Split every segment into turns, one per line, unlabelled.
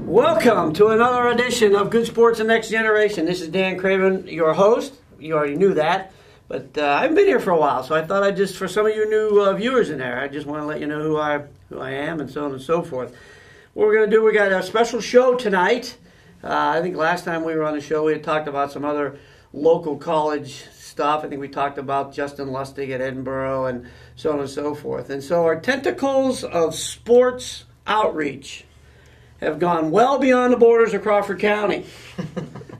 Welcome to another edition of Good Sports and Next Generation. This is Dan Craven, your host. You already knew that, but I haven't been here for a while, so I thought I'd just, for some of you new viewers in there, I just want to let you know who I am and so on and so forth. What we're going to do, we got a special show tonight. I think last time we were on the show, we had talked about some other local college stuff. I think we talked about Justin Lustig at Edinburgh and so on and so forth. And so our tentacles of sports outreach have gone well beyond the borders of Crawford County.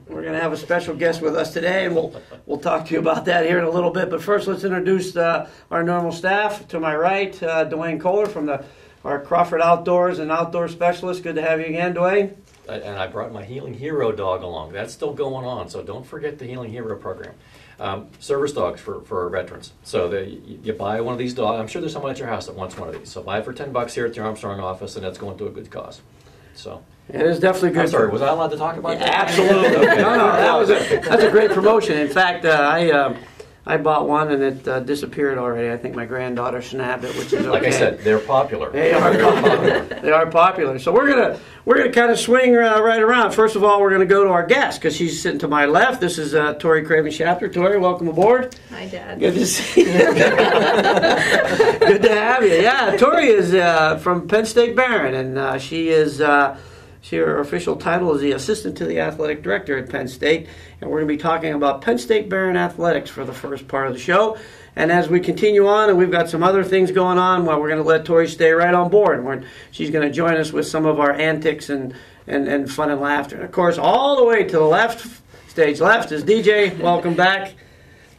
We're going to have a special guest with us today, and we'll talk to you about that here in a little bit. But first, let's introduce our normal staff. To my right, Dwayne Kohler from our Crawford Outdoors and Outdoor Specialist. Good to have you again, Dwayne.
And I brought my Healing Hero dog along. That's still going on, so don't forget the Healing Hero program. Service dogs for our veterans. So you buy one of these dogs. I'm sure there's someone at your house that wants one of these. So buy it for $10 here at the Armstrong office, and that's going to a good cause. So
it is definitely good.
I'm sorry, was I allowed to talk about that?
Absolutely.
Okay.
No, that's a great promotion. In fact, I bought one and it disappeared already. I think my granddaughter snapped it, which is okay.
Like I said, they're popular.
They are popular. They are popular. So we're gonna kind of swing right around. First of all, we're gonna go to our guest because she's sitting to my left. This is Torie Craven Shapter. Torie, welcome aboard.
Hi, Dad.
Good to see you. Good to have you. Yeah, Torie is from Penn State Behrend, and she is. Her official title is the Assistant to the Athletic Director at Penn State, and we're going to be talking about Penn State Behrend athletics for the first part of the show. And as we continue on, and we've got some other things going on, well, we're going to let Torie stay right on board. She's going to join us with some of our antics and fun and laughter. And of course, all the way to the left, stage left, is DJ. Welcome back.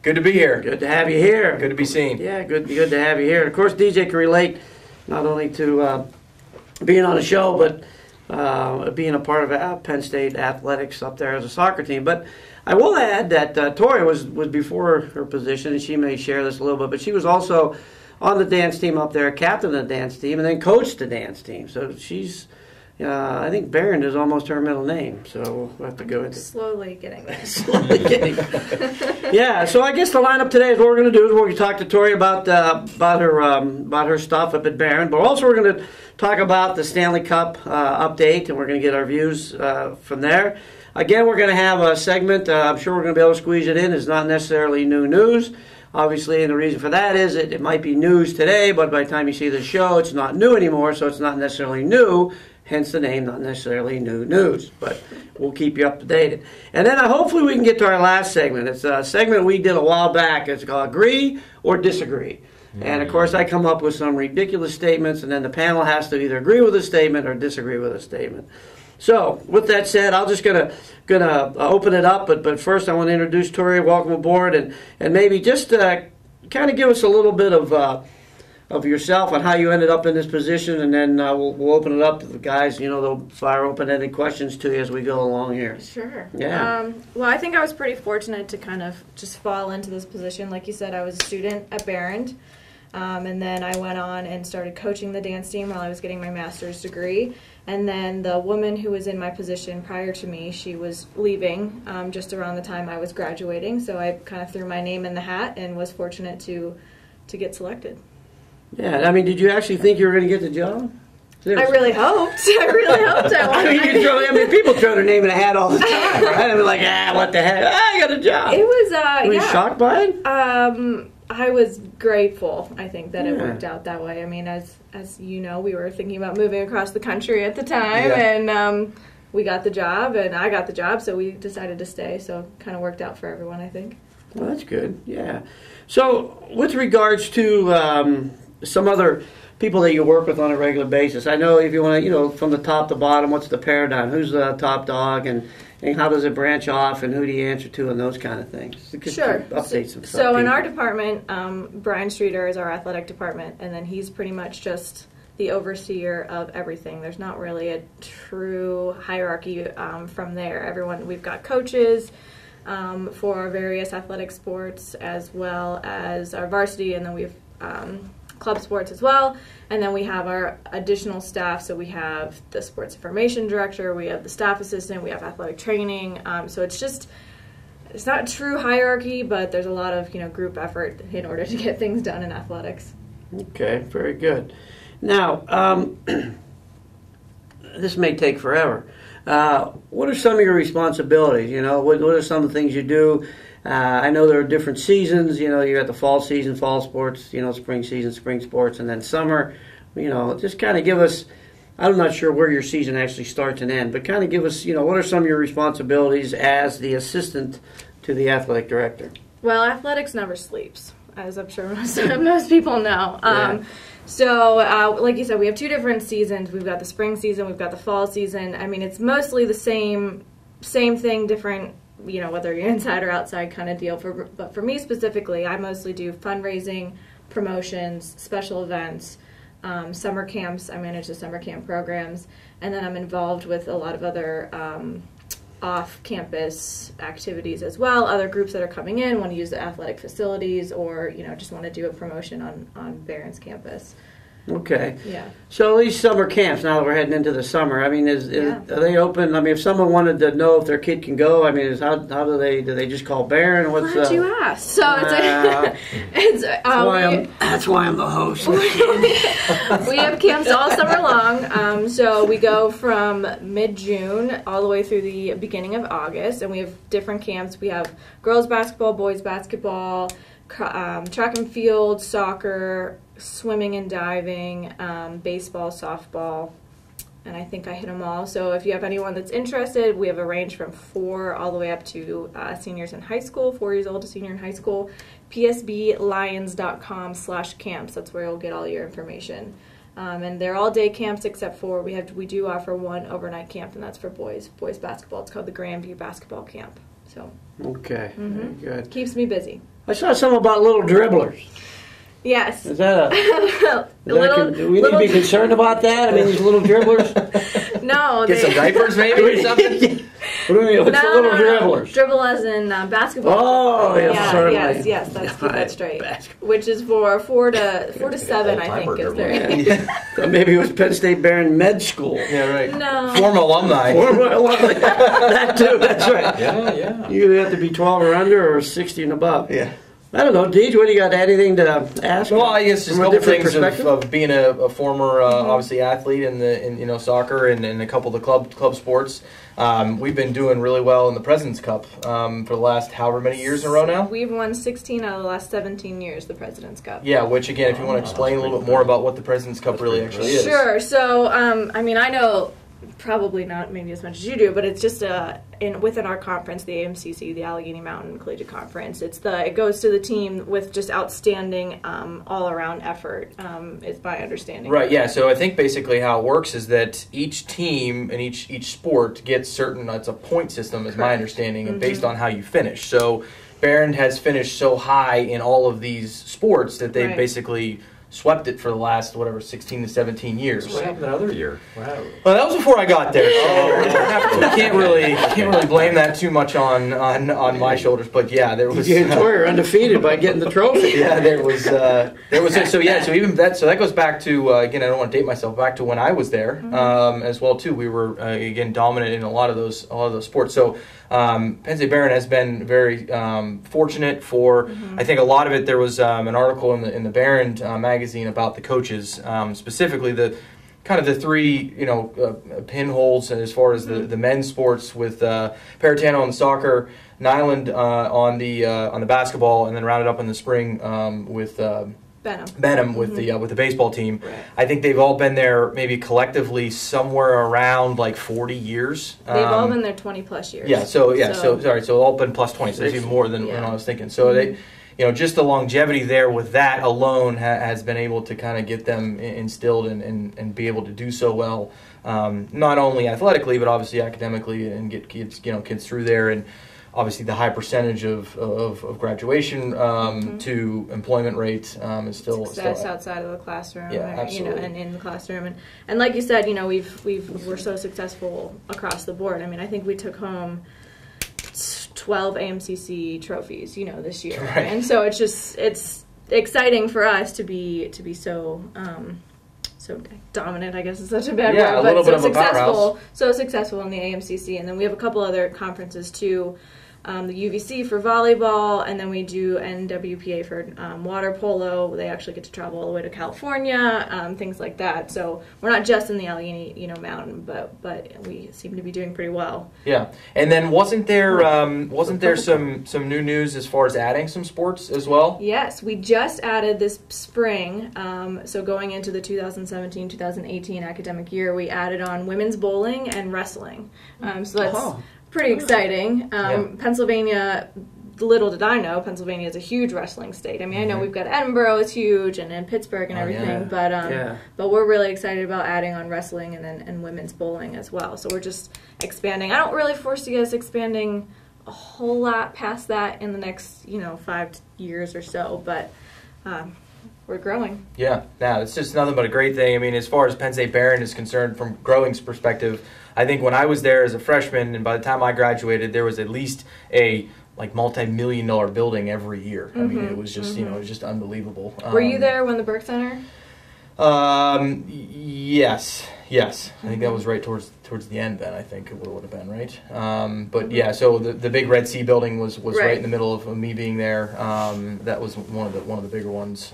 Good to be here.
Good to have you here.
Good to be seen.
Yeah, good to have you here. And of course, DJ can relate not only to being on the show, but being a part of Penn State athletics up there as a soccer team. But I will add that Torie was before her position, and she may share this a little bit, but she was also on the dance team up there, captain of the dance team, and then coached the dance team. So she's, I think Behrend is almost her middle name, so we'll have to go into
Slowly getting there.
Slowly getting there. Yeah, so I guess the lineup today is what we're going to do is we're going to talk to Torie about her stuff up at Behrend, but also we're going to talk about the Stanley Cup update, and we're going to get our views from there. Again, we're going to have a segment. I'm sure we're going to be able to squeeze it in. It's not necessarily new news, obviously, and the reason for that is it might be news today, but by the time you see the show, it's not new anymore, so it's not necessarily new, hence the name, not necessarily new news, but we'll keep you up to date. And then hopefully we can get to our last segment. It's a segment we did a while back. It's called Agree or Disagree. And, of course, I come up with some ridiculous statements, and then the panel has to either agree with a statement or disagree with a statement. So, with that said, I'm just gonna open it up. But first, I want to introduce Torie. Welcome aboard, and maybe just kind of give us a little bit of yourself on how you ended up in this position, and then we'll open it up to the guys. They'll fire open-ended questions to you as we go along here.
Sure.
Yeah.
Well, I think I was pretty fortunate to kind of just fall into this position. Like you said, I was a student at Behrend. And then I went on and started coaching the dance team while I was getting my master's degree. And then the woman who was in my position prior to me, she was leaving just around the time I was graduating. So I kind of threw my name in the hat and was fortunate to get selected.
Yeah, I mean, did you actually think you were going to get the job? Seriously.
I really hoped.
I mean, people throw their name in a hat all the time, right? I mean, like, what the heck? I got a job.
It was,
Were you shocked by it?
I was grateful, I think, that it worked out that way. I mean, as you know, we were thinking about moving across the country at the time, and we got the job, and I got the job, so we decided to stay. So it kind of worked out for everyone, I think.
Well, that's good, yeah. So with regards to some other people that you work with on a regular basis, I know if you want to, from the top to bottom, what's the paradigm? Who's the top dog, and how does it branch off, and who do you answer to, and those kind of things?
Sure.
Update some stuff.
So in our department, Brian Streeter is our athletic department, and then he's pretty much just the overseer of everything. There's not really a true hierarchy from there. We've got coaches for our various athletic sports, as well as our varsity, and then we've club sports as well, and then we have our additional staff. So we have the sports information director, we have the staff assistant, we have athletic training. So it's not a true hierarchy, but there's a lot of group effort in order to get things done in athletics.
Okay, very good. Now, this may take forever, what are some of your responsibilities? You know, what are some of the things you do? I know there are different seasons. You know, you got the fall season, fall sports. You know, spring season, spring sports, and then summer. You know, just kind of give us. I'm not sure where your season actually starts and ends, but kind of give us. You know, what are some of your responsibilities as the assistant to the athletic director?
Well, athletics never sleeps, as I'm sure most people know.
Yeah.
So, like you said, we have two different seasons. We've got the spring season, we've got the fall season. I mean, it's mostly the same thing, different, you know, whether you're inside or outside kind of deal. But for me specifically, I mostly do fundraising, promotions, special events, summer camps. I manage the summer camp programs, and then I'm involved with a lot of other off-campus activities as well. Other groups that are coming in want to use the athletic facilities, or you know, just want to do a promotion on Behrend's campus.
Okay.
Yeah.
So these summer camps, now that we're heading into the summer, I mean, are they open? I mean, if someone wanted to know if their kid can go, I mean, how do they just call Behrend? What's
Glad you asked. So
that's why I'm the host.
We have camps all summer long. So we go from mid-June all the way through the beginning of August, and we have different camps. We have girls basketball, boys basketball, track and field, soccer, swimming and diving, baseball, softball, and I think I hit them all. So if you have anyone that's interested, we have a range from 4 all the way up to seniors in high school, 4 years old to senior in high school. psblions.com/camps. That's where you'll get all your information. And they're all day camps except for we do offer one overnight camp, and that's for boys basketball. It's called the Grandview Basketball Camp. So
okay, very good.
Keeps me busy.
I saw something about little dribblers.
Yes.
Is that do we need to be concerned about that? I mean, these little dribblers.
No.
Get some diapers maybe or something?
What do you mean? What's the little dribblers?
Dribble as in basketball.
Oh, yes,
yes, that's right. Which is for 4 to 7, I think, is there.
Yeah. Maybe it was Penn State Behrend Med School.
Yeah, right.
No.
Former alumni.
That too, that's right.
Yeah.
You either have to be 12 or under or 60 and above.
Yeah.
I don't know, Deej, what do you got? Anything to ask?
Well, I guess just a
from
couple
different
things
perspective?
of being a former, obviously, athlete in soccer and a couple of the club sports. We've been doing really well in the President's Cup for the last however many years in a row now.
We've won 16 out of the last 17 years, the President's Cup.
Yeah, which again, if you want to explain a little bit more about what the President's Cup really actually is.
Sure. So, I mean, I know probably not maybe as much as you do, but it's just within our conference, the AMCC, the Allegheny Mountain Collegiate Conference. It goes to the team with just outstanding all-around effort. Is my understanding.
Right. Yeah. So I think basically how it works is that each team and each sport gets certain. It's a point system, is my understanding, and based on how you finish. So Behrend has finished so high in all of these sports that they've basically swept it for the last 16 to 17 years.
What happened that other year? Wow.
Well, that was before I got there, so can't really blame that too much on my shoulders. But yeah, there was.
You and Torie are undefeated by getting the trophy.
Yeah, there was. So even that. So that goes back to again. I don't want to date myself. Back to when I was there as well too. We were again dominant in a lot of those sports. So. Penn State Behrend has been very fortunate for, I think a lot of it, there was an article in the Behrend magazine about the coaches, specifically the kind of the 3, pinholes as far as the men's sports with Paratano on the soccer, Nyland on the basketball, and then rounded up in the spring with Benham with the baseball team.
Right.
I think they've all been there maybe collectively somewhere around like 40 years.
They've all been there 20 plus years.
Yeah. So all been plus 20. So that's even more than I was thinking. So they, just the longevity there with that alone has been able to kind of get them instilled and be able to do so well, not only athletically but obviously academically, and get kids through there. And obviously, the high percentage of graduation to employment rate is still
success outside of the classroom.
Yeah, absolutely.
And in the classroom, and like you said, we're so successful across the board. I mean, I think we took home 12 AMCC trophies, this year,
right.
And so it's exciting for us to be so. So dominant, I guess is such a bad word, but so successful in the AMCC, and then we have a couple other conferences too. the UVC for volleyball, and then we do NWPA for water polo. They actually get to travel all the way to California, things like that. So we're not just in the Allegheny, mountain, but we seem to be doing pretty well.
Yeah, and then wasn't there some new news as far as adding some sports as well?
Yes, we just added this spring. So going into the 2017-2018 academic year, we added on women's bowling and wrestling. So that's pretty exciting. Pennsylvania, little did I know, Pennsylvania is a huge wrestling state. I mean, I know we've got Edinburgh is huge, and Pittsburgh and everything, but we're really excited about adding on wrestling and women's bowling as well. So we're just expanding. I don't really foresee us expanding a whole lot past that in the next 5 years or so, but we're growing.
Yeah, it's just nothing but a great thing. I mean, as far as Penn State Behrend is concerned, from growing's perspective, I think when I was there as a freshman, and by the time I graduated, there was at least a multi-million-dollar building every year. I mean, it was just it was just unbelievable.
Were you there when the Burke Center?
Yes. I think that was right towards the end. Then I think it would have been right. But yeah, so the big Red Sea building was right in the middle of me being there. That was one of the bigger ones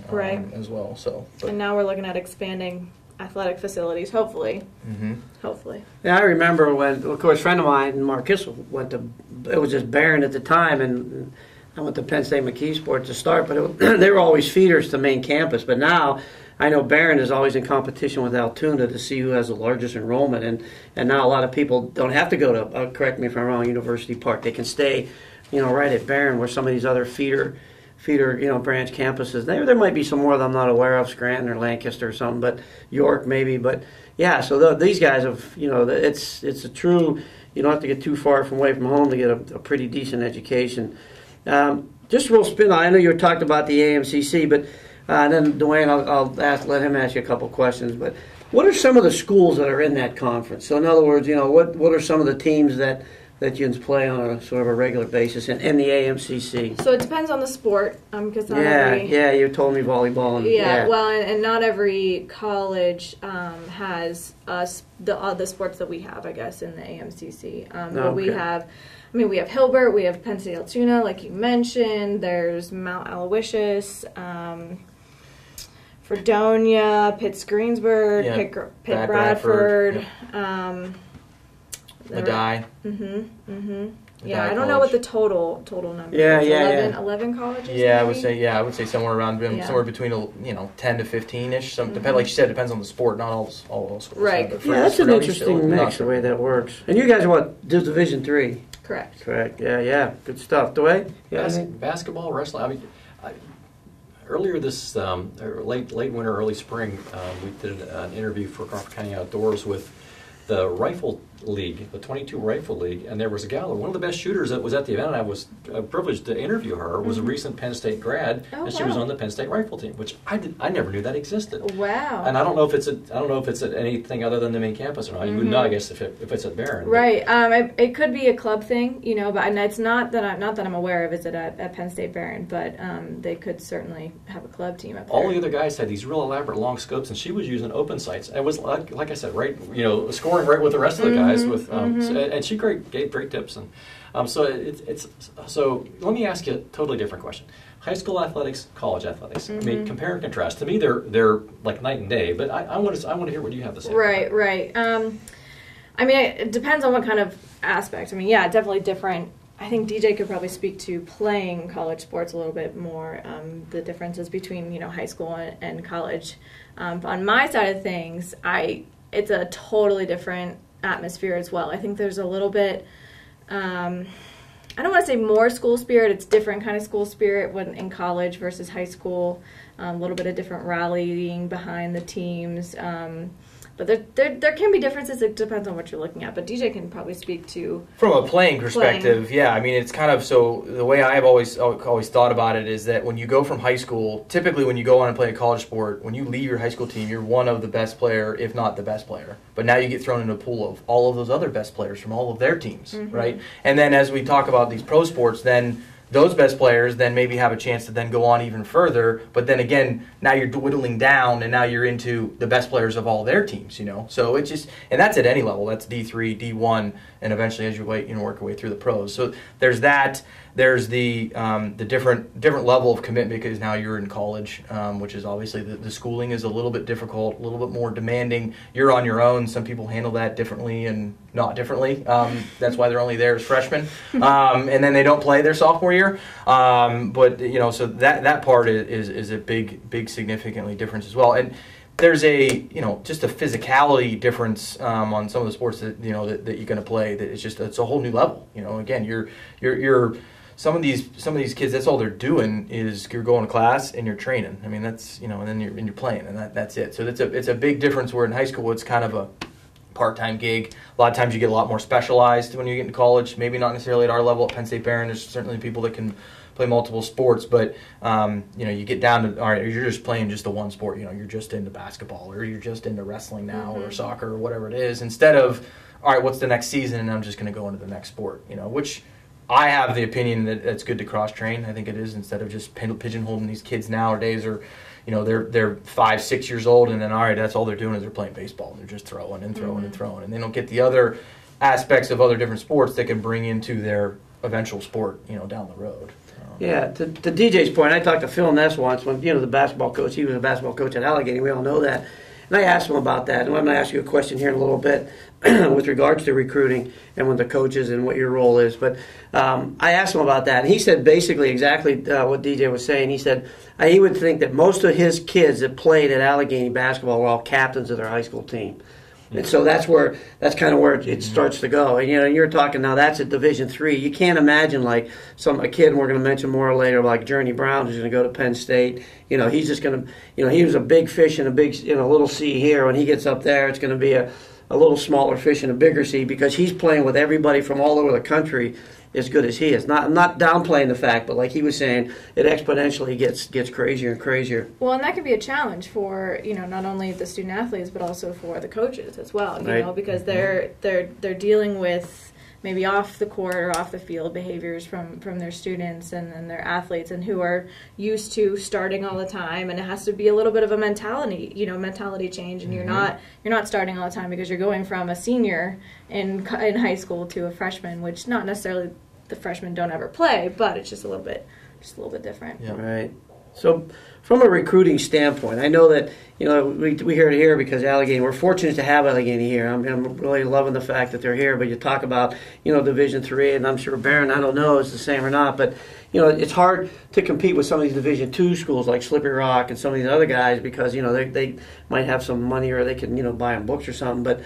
as well. So
and now we're looking at expanding athletic facilities, hopefully. Hopefully.
Yeah, I remember when, of course, a friend of mine, Mark Kissel, it was just Behrend at the time, and I went to Penn State McKeesport to start, but they were always feeders to main campus. But now, I know Behrend is always in competition with Altoona to see who has the largest enrollment, and now a lot of people don't have to go to, correct me if I'm wrong, University Park. They can stay, right at Behrend, where some of these other feeder branch campuses. There might be some more that I'm not aware of, Scranton or Lancaster or something, but York maybe. But yeah, so these guys have, it's a true. You don't have to get too far away from home to get a pretty decent education. Just real spin. I know you talked about the AMCC, but then Dwayne, I'll let him ask you a couple questions. But what are some of the schools that are in that conference? So in other words, what are some of the teams that you play on a sort of a regular basis in the AMCC?
So it depends on the sport, because not
every... you told me volleyball.
And not every college has the sports that we have, I guess, in the AMCC. But we have Hilbert, we have Penn State Altoona, like you mentioned. There's Mount Aloysius, Fredonia, Pitts Greensburg, Pitt Bradford.
Madai.
Yeah, I don't know what the total number is. 11 colleges?
Yeah, maybe? I would say somewhere around somewhere between 10 to 15-ish. Like you said, depends on the sport, not all schools.
Right.
That's an interesting mix, the way that works. And you guys are what, Division III?
Correct.
Yeah. Good stuff. Dwayne?
Basketball, wrestling. I mean, earlier this late winter, early spring, we did an interview for Crawford County Outdoors with the Rifle League, the 22 Rifle League, and there was a gal, one of the best shooters that was at the event, and I was privileged to interview her, was a recent Penn State grad, and she was on the Penn State Rifle team, which I never knew that existed.
Wow.
And I don't know if it's at anything other than the main campus or not. You would know, I guess, if it's at Behrend.
Right. It could be a club thing, but it's not that I'm aware of. Is it at Penn State Behrend? But they could certainly have a club team up there.
All the other guys had these real elaborate long scopes, and she was using open sights. It was like I said, scoring right with the rest of the guys with. And she gave great tips, and so let me ask you a totally different question: high school athletics, college athletics. I mean, compare and contrast. To me, they're like night and day. But I want to hear what you have to say.
Right. I mean, it depends on what kind of aspect. I mean, yeah, definitely different. I think DJ could probably speak to playing college sports a little bit more. The differences between high school and college. On my side of things, it's a totally different atmosphere as well. I think there's a little bit, I don't want to say more school spirit, it's different kind of school spirit when in college versus high school, a little bit of different rallying behind the teams, but there can be differences. It depends on what you're looking at, but DJ can probably speak to
from a playing perspective. Yeah, I mean, it's kind of, so the way I've always thought about it is that when you go from high school, typically when you go on and play a college sport, when you leave your high school team, you're one of the best player, if not the best player. But now you get thrown into a pool of all of those other best players from all of their teams, right? And then as we talk about these pro sports, then those best players then maybe have a chance to then go on even further. But then again, now you're dwindling down, and now you're into the best players of all their teams, So it's just, and that's at any level. That's D3, D1, and eventually as you work your way through the pros. So there's that. There's the different level of commitment because now you're in college, which is obviously the schooling is a little bit difficult, a little bit more demanding. You're on your own. Some people handle that differently and not differently. That's why they're only there as freshmen, and then they don't play their sophomore year. But so that part is a big significantly difference as well. And there's just a physicality difference on some of the sports that that you're going to play. That it's a whole new level. Again, you're some of these kids, that's all they're doing is you're going to class and you're training. I mean, that's and then you're playing, and that's it. So it's a big difference. Where in high school it's kind of a part-time gig. A lot of times you get a lot more specialized when you get into college. Maybe not necessarily at our level at Penn State Behrend. There's certainly people that can play multiple sports, but you get down to, all right, you're just playing just the one sport. You're just into basketball, or you're just into wrestling now, or soccer, or whatever it is. Instead of, all right, what's the next season, and I'm just going to go into the next sport. Which I have the opinion that it's good to cross-train. I think it is, instead of just pigeonholing these kids nowadays, or they're 5, 6 years old, and then all right, that's all they're doing is they're playing baseball. And they're just throwing and throwing and throwing, and they don't get the other aspects of other different sports that can bring into their eventual sport, down the road.
Yeah, to DJ's point, I talked to Phil Ness once when the basketball coach. He was a basketball coach at Allegheny. We all know that. And I asked him about that, and I'm going to ask you a question here in a little bit with regards to recruiting and with the coaches and what your role is. But I asked him about that, and he said basically exactly what DJ was saying. He said he would think that most of his kids that played at Allegheny basketball were all captains of their high school team. And so that's kind of where it starts to go. And you're talking now. That's at Division III. You can't imagine like a kid. And we're going to mention more later, like Journey Brown, who's going to go to Penn State. He's just going to. He was a big fish in a big little sea here. When he gets up there, it's going to be a little smaller fish in a bigger sea because he's playing with everybody from all over the country as good as he is. I'm not downplaying the fact, but like he was saying, it exponentially gets crazier and crazier.
Well, and that can be a challenge for not only the student athletes but also for the coaches as well.
Right.
Because they're dealing with maybe off the court or off the field behaviors from their students and their athletes, and who are used to starting all the time, and it has to be a little bit of a mentality change, and you're not starting all the time because you're going from a senior in high school to a freshman, which not necessarily the freshmen don't ever play, but it's just a little bit different.
Yeah. Right. So from a recruiting standpoint, I know that we hear it here because Allegheny. We're fortunate to have Allegheny here. I'm really loving the fact that they're here. But you talk about Division III, and I'm sure Behrend, I don't know, is the same or not. But it's hard to compete with some of these Division II schools like Slippery Rock and some of these other guys because they might have some money or they can buy them books or something. But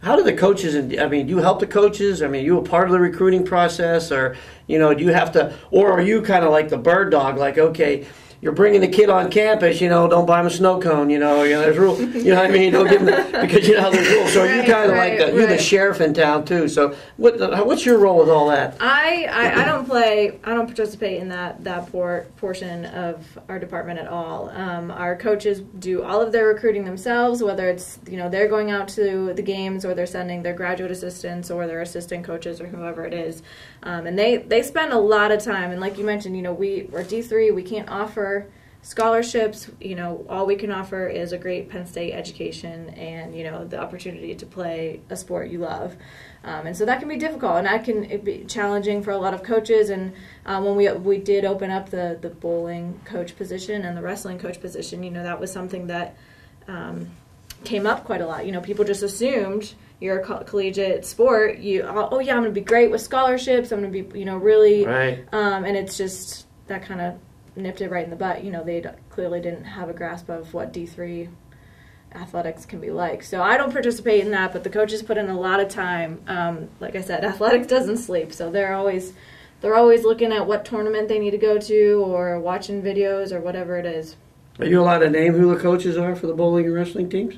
how do the coaches? Do you help the coaches? Are you a part of the recruiting process, or do you have to, or are you kind of like the bird dog? Like, okay, you're bringing the kid on campus, don't buy him a snow cone, there's rules, what I mean? Don't give him because there's rules. So you're kind of like you're the sheriff in town too. So what's your role with all that?
I don't participate in that portion of our department at all. Our coaches do all of their recruiting themselves, whether it's they're going out to the games or they're sending their graduate assistants or their assistant coaches or whoever it is, and they spend a lot of time. And like you mentioned, we're D3, we can't offer scholarships. All we can offer is a great Penn State education and the opportunity to play a sport you love, and so that can be difficult and that can be challenging for a lot of coaches. And when we did open up the bowling coach position and the wrestling coach position, that was something that came up quite a lot. People just assumed you're a collegiate sport, I'm going to be great with scholarships, I'm going to be really
right.
And it's just that kind of nipped it right in the butt. They clearly didn't have a grasp of what D3 athletics can be like. So I don't participate in that, but the coaches put in a lot of time. Like I said, athletics doesn't sleep, so they're always looking at what tournament they need to go to or watching videos or whatever it is.
Are you allowed to name who the coaches are for the bowling and wrestling teams?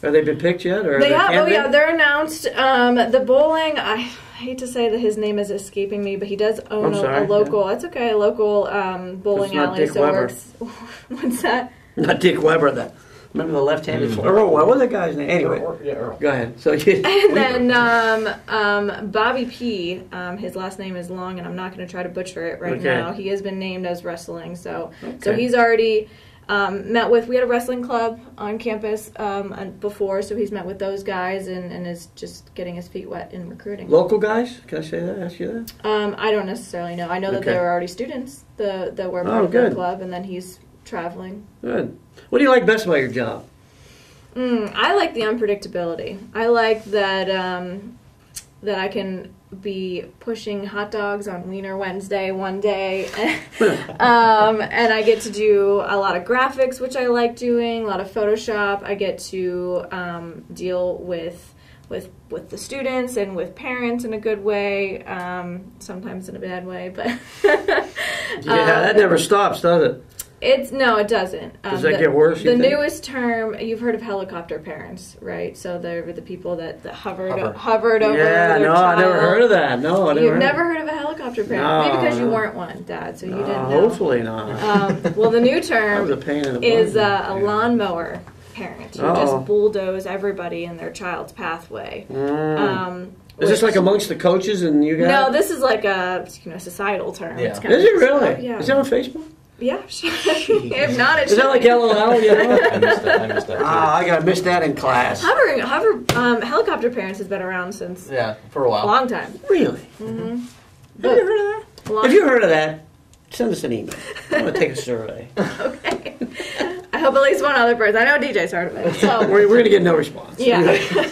Have they been picked yet? Or
they have. Oh yeah, they're announced. The bowling, I hate to say that his name is escaping me, but he does own a local. Yeah. It's okay, a local bowling alley.
Dick Weber.
What's that?
Not Dick Weber, then. Remember the left-handed Earl? What was that guy's name? Anyway,
Yeah, Earl.
go ahead. So you,
And then Bobby P, his last name is long, and I'm not going to try to butcher it right now. He has been named as wrestling, so he's already met with. We had a wrestling club on campus before, so he's met with those guys and is just getting his feet wet in recruiting.
local guys? Can I say that? Ask you that?
I don't necessarily know. I know that
Okay.
there were already students that were part of
good.
the club, and then he's traveling.
Good. What do you like best about your job?
I like the unpredictability. I like that that I can be pushing hot dogs on Wiener Wednesday one day, and I get to do a lot of graphics, which I like doing, a lot of Photoshop. I get to deal with the students and with parents in a good way, sometimes in a bad way, but
That never stops, does it?
it doesn't.
Does that get worse?
The newest term, you've heard of helicopter parents, right? So they're the people that hovered over
Yeah,
their
no,
child.
I never heard of that. No, I never.
You've never heard of a helicopter parent?
No,
Maybe because you
no.
weren't one, Dad, so you didn't know.
Hopefully not.
Well, the new
That
term
was a pain in the
is
butt.
a lawnmower parent who just bulldoze everybody in their child's pathway.
Is this like amongst the coaches and you guys?
No, this is like a societal term.
Yeah.
It's kind
Is
of
it really?
yeah.
Is that on Facebook?
Yeah. If not, it
Is that like
should.
LOL? You know?
I missed that. Too.
I got missed that in class.
Helicopter parents has been around since
for a
a
while.
long time.
Really?
Mm-hmm.
Have you heard of that? If you heard of that, send us an email. I'm going to take a survey.
Okay. I hope at least one other person. I know DJ's heard of it. So
We're going to get no response.
yeah.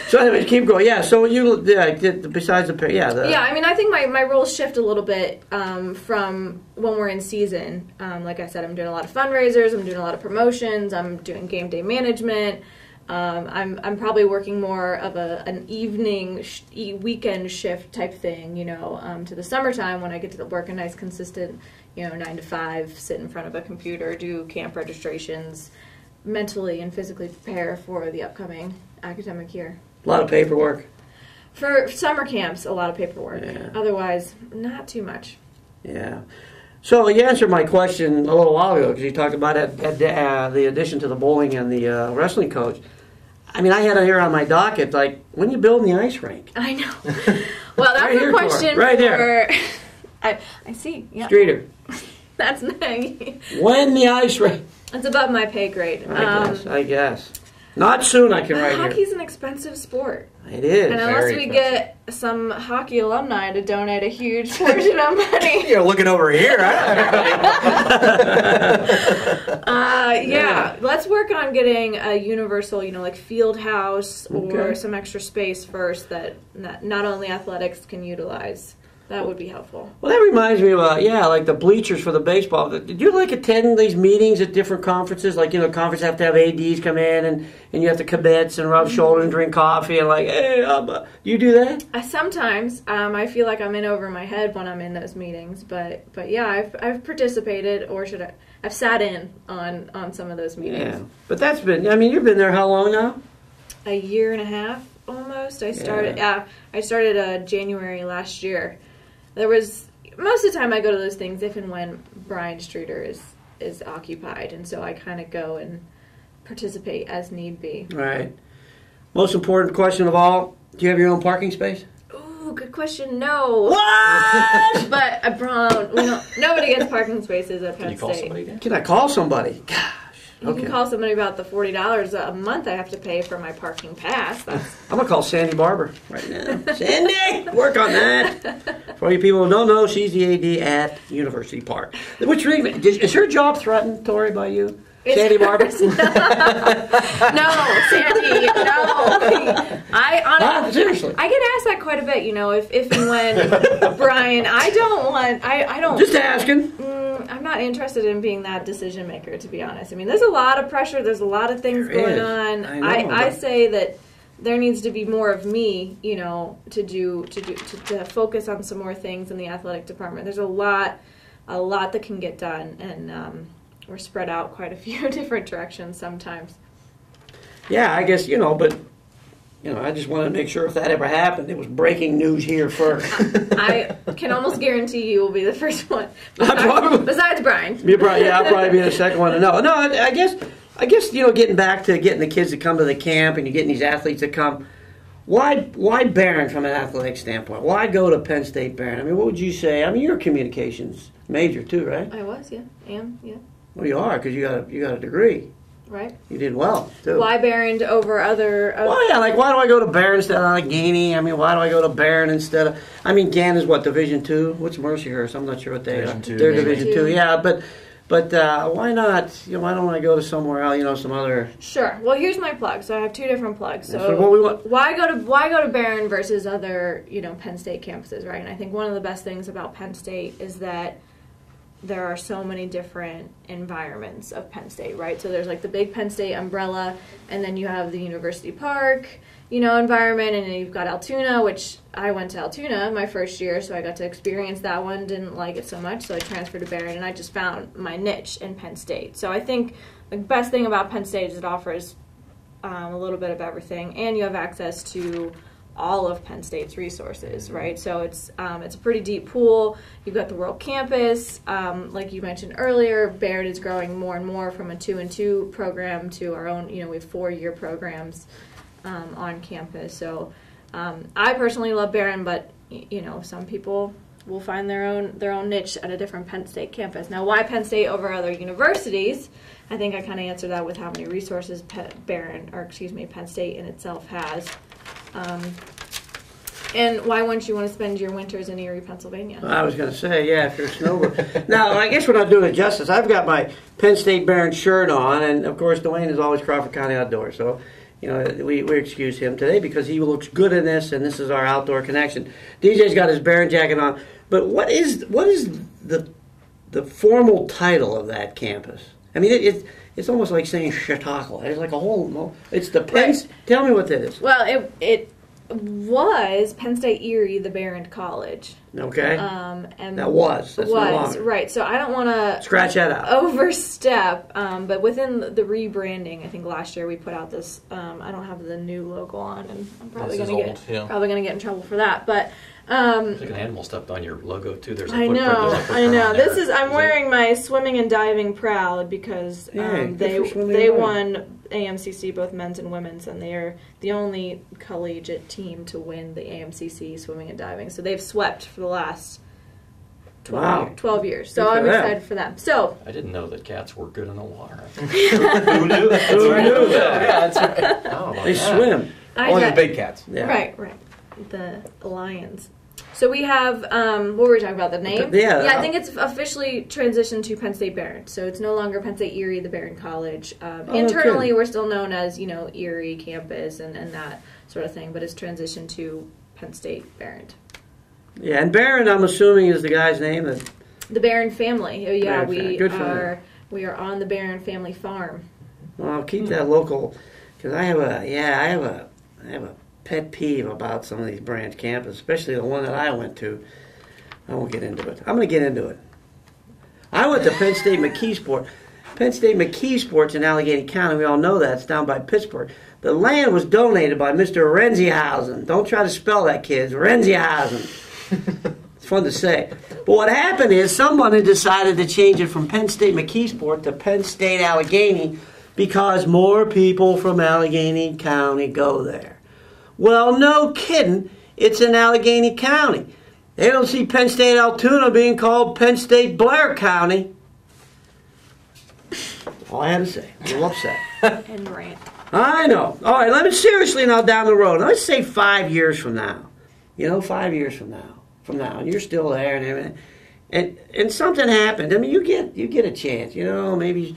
So anyway, keep going. Yeah. So besides the
Yeah, I mean, I think my roles shift a little bit from when we're in season. Like I said, I'm doing a lot of fundraisers. I'm doing a lot of promotions. I'm doing game day management. I'm probably working more of an evening weekend shift type thing. To the summertime when I get to work a nice consistent 9 to 5, sit in front of a computer, do camp registrations, mentally and physically prepare for the upcoming academic year.
A lot of paperwork.
For summer camps, a lot of paperwork.
Yeah.
Otherwise, not too much.
Yeah. So you answered my question a little while ago because you talked about the addition to the bowling and the wrestling coach. I mean, I had it here on my docket, like, when are you building the ice rink?
I know. Well, that's
Right here,
a question
Torie. Right there.
I see. Yeah.
Streeter.
That's
When the ice rink?
that's above my pay grade.
I guess. Not soon, I can write here.
Hockey's an expensive sport.
It is.
And unless we get some hockey alumni to donate a huge portion of money.
You're looking over here.
Yeah, let's work on getting a universal, like field house or some extra space first that not only athletics can utilize. That would be helpful.
Well, that reminds me of, like the bleachers for the baseball. Did you attend these meetings at different conferences? Like, conferences have to have ADs come in and you have to kibitz and rub shoulders and drink coffee and hey, do you do that?
Sometimes I feel like I'm in over my head when I'm in those meetings, but yeah, I've participated, or I've sat in on some of those meetings.
Yeah, but that's been. I mean, you've been there how long now?
A year and a half almost. I started. I started January last year. Most of the time I go to those things if and when Brian Streeter is occupied, and so I kind of go and participate as need be.
Right. Most important question of all: do you have your own parking space?
Ooh, good question. No.
What?
But nobody gets parking spaces at Penn
Can you call
State.
somebody again?
Can I call somebody? Gosh.
You can call somebody about the $40 a month I have to pay for my parking pass.
I'm going to call Sandy Barber right now. Sandy, work on that. For you people who don't know, she's the AD at University Park. Is her job threatened, Torie, by you? Sandy Barber?
No, Sandy, no. I honestly,
seriously.
I get asked that quite a bit, if and when Brian, I don't.
Just asking.
I'm not interested in being that decision maker, to be honest. I mean, there's a lot of pressure. There's a lot of things going on. I say that there needs to be more of me, to focus on some more things in the athletic department. There's a lot that can get done, and we're spread out quite a few different directions sometimes.
Yeah, I guess, but I just wanted to make sure if that ever happened, it was breaking news here first.
I can almost guarantee you will be the first one.
Probably.
Besides Brian.
Yeah, I'll probably be the second one to know. No, I guess I guess, getting back to getting the kids to come to the camp and you're getting these athletes to come, why Behrend from an athletic standpoint? Why go to Penn State Behrend? I mean, what would you say? I mean, you're a communications major too, right?
I was, yeah. Yeah.
Well, you are, because you got a degree.
Right.
You did well, too.
Why Behrend over other...
Well, yeah, like, why do I go to Behrend instead of Allegheny? I mean, why do I go to Behrend instead of... I mean, Gann is what, Division II? What's Mercyhurst? I'm not sure what they are.
Division II.
They're Division II, yeah, but why not? Why don't I go to somewhere else, some other...
Sure. Well, here's my plug. So I have two different plugs. So
That's what we want.
Why go to Behrend versus other, Penn State campuses, right? And I think one of the best things about Penn State is that there are so many different environments of Penn State, right? So there's like the big Penn State umbrella, and then you have the University Park, environment, and then you've got Altoona, which I went to Altoona my first year, so I got to experience that one, didn't like it so much, so I transferred to Behrend, and I just found my niche in Penn State. So I think the best thing about Penn State is it offers a little bit of everything, and you have access to all of Penn State's resources, right? So it's a pretty deep pool. You've got the World Campus. Like you mentioned earlier, Behrend is growing more and more from a 2-and-2 program to our own, we have 4-year programs on campus. So I personally love Behrend, but, some people will find their own niche at a different Penn State campus. Now, why Penn State over other universities? I think I kind of answered that with how many resources Penn State in itself has. And why wouldn't you want to spend your winters in Erie, Pennsylvania?
I was going to say, yeah, if you're a snowbird. Now, I guess we're not doing it justice. I've got my Penn State Behrend shirt on, and, of course, Dwayne is always Crawford County Outdoors. So, we excuse him today because he looks good in this, and this is our outdoor connection. DJ's got his Behrend jacket on. But what is the formal title of that campus? I mean, it's almost like saying Chautauqua. It's like a whole... It's the Penn... Right. Tell me what that is.
Well, it was Penn State Erie, the Behrend College.
Okay.
And
that was. That's no longer.
Right. So I don't want to
scratch that out.
Overstep. But within the rebranding, I think last year we put out this. I don't have the new logo on, and I'm probably going to get in trouble for that. But
there's like an animal stepped on your logo too. There's a
I know. I'm wearing my swimming and diving proud because they won AMCC, both men's and women's, and they are the only collegiate team to win the AMCC swimming and diving. So they've swept for the last 12 years. So I'm excited for them. So
I didn't know that cats were good in the water.
Who knew that? Who knew that? Yeah, that's right.
Oh,
they swim.
Only the big cats.
Yeah. Right. The lions. So we have, what were we talking about, the name?
Yeah,
I think it's officially transitioned to Penn State Behrend. So it's no longer Penn State Erie, the Behrend College. Internally, we're still known as, Erie campus and that sort of thing, but it's transitioned to Penn State Behrend.
Yeah, and Behrend, I'm assuming, is the guy's name.
The Behrend family. Oh, yeah, we are on the Behrend family farm.
Well, I'll keep that local, because I have a pet peeve about some of these branch campuses, especially the one that I went to. I won't get into it. I'm going to get into it. I went to Penn State McKeesport. Penn State McKeesport's in Allegheny County. We all know that. It's down by Pittsburgh. The land was donated by Mr. Renzihausen. Don't try to spell that, kids. Renzihausen. It's fun to say. But what happened is someone had decided to change it from Penn State McKeesport to Penn State Allegheny because more people from Allegheny County go there. Well, no kidding. It's in Allegheny County. They don't see Penn State Altoona being called Penn State Blair County. All I had to say. A little upset.
And rant.
I know. All right, let me seriously now down the road. Let's say 5 years from now. 5 years from now, and you're still there and everything, and something happened. I mean, you get a chance. Maybe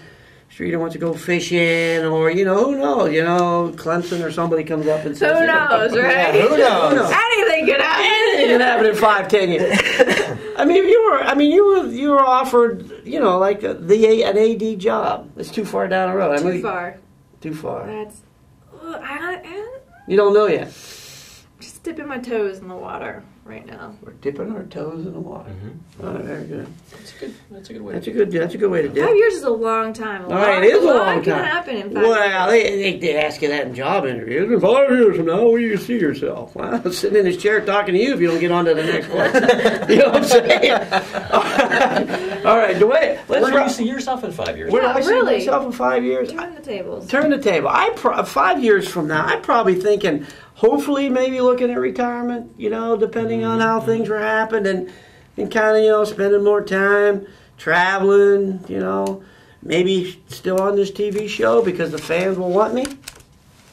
Streeter wants to go fishing, or who knows? Clemson or somebody comes up and says,
"Who knows, right?
Who knows?
Anything could happen.
Anything can happen in 5-10 years." You were offered, like an AD job. It's too far down the road.
Too far.
Too far.
That's.
You don't know yet.
Just dipping my toes in the water right now.
We're dipping our toes in the water.
Mm-hmm.
Oh, very good.
That's a good way.
That's a good way to dip.
5 years is a long time.
It is a long
can
time.
happen in 5
Well,
years.
they ask you that in job interviews. In 5 years from now, where do you see yourself? Well, sitting in his chair talking to you if you don't get on to the next question. You know what I'm saying? All right, Dwayne.
Where do you see yourself in 5 years?
Where do I see
really?
myself in 5 years?
Turn the tables.
Turn the table. 5 years from now, I'm probably thinking, hopefully, maybe looking at retirement. You know, depending on how things were happening, and kind of spending more time traveling. You know, maybe still on this TV show because the fans will want me.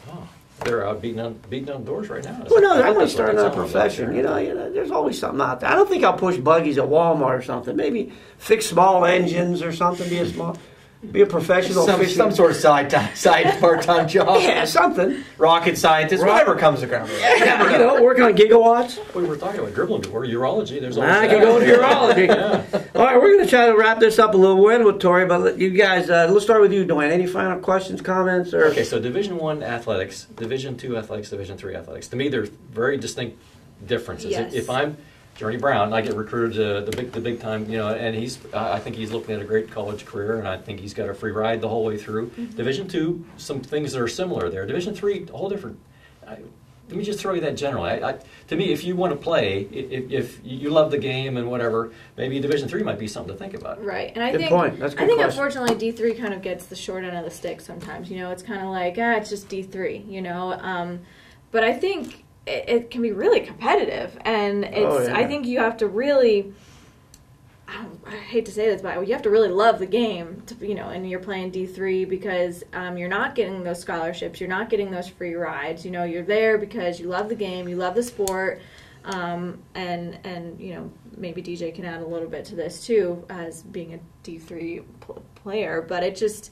Oh, they're out beating on doors right now.
Well, no,
I think
I'm going to
that's
start
what
another
it's all about
profession.
there.
You know, there's always something out there. I don't think I'll push buggies at Walmart or something. Maybe fix small engines or something. Be a professional.
Some sort of side part-time job.
Yeah, something.
Rocket scientist, whatever comes around.
Yeah, working on gigawatts.
We were talking about dribbling before. Urology. There's
I can go to urology.
Yeah.
All right, we're going to try to wrap this up a little bit with Torie, but you guys, let's start with you, Dwayne. Any final questions, comments, or
Okay, so Division I athletics, Division II athletics, Division III athletics. To me, there's very distinct differences.
Yes.
If I'm Journey Brown, I get recruited to the big time, and I think he's looking at a great college career, and I think he's got a free ride the whole way through.
Mm-hmm.
Division II, some things that are similar there. Division III, a whole different. Let me just throw you that generally. To me, if you want to play, if you love the game and whatever, maybe Division III might be something to think about.
Right, and I
Good
think
point. That's a good
I think
question.
unfortunately D3 kind of gets the short end of the stick sometimes. It's kind of like it's just D3. But I think it can be really competitive, and I think you have to really. I hate to say this, but you have to really love the game, and you're playing D3 because you're not getting those scholarships, you're not getting those free rides. You're there because you love the game, you love the sport, and maybe DJ can add a little bit to this too as being a D3 player. But it just,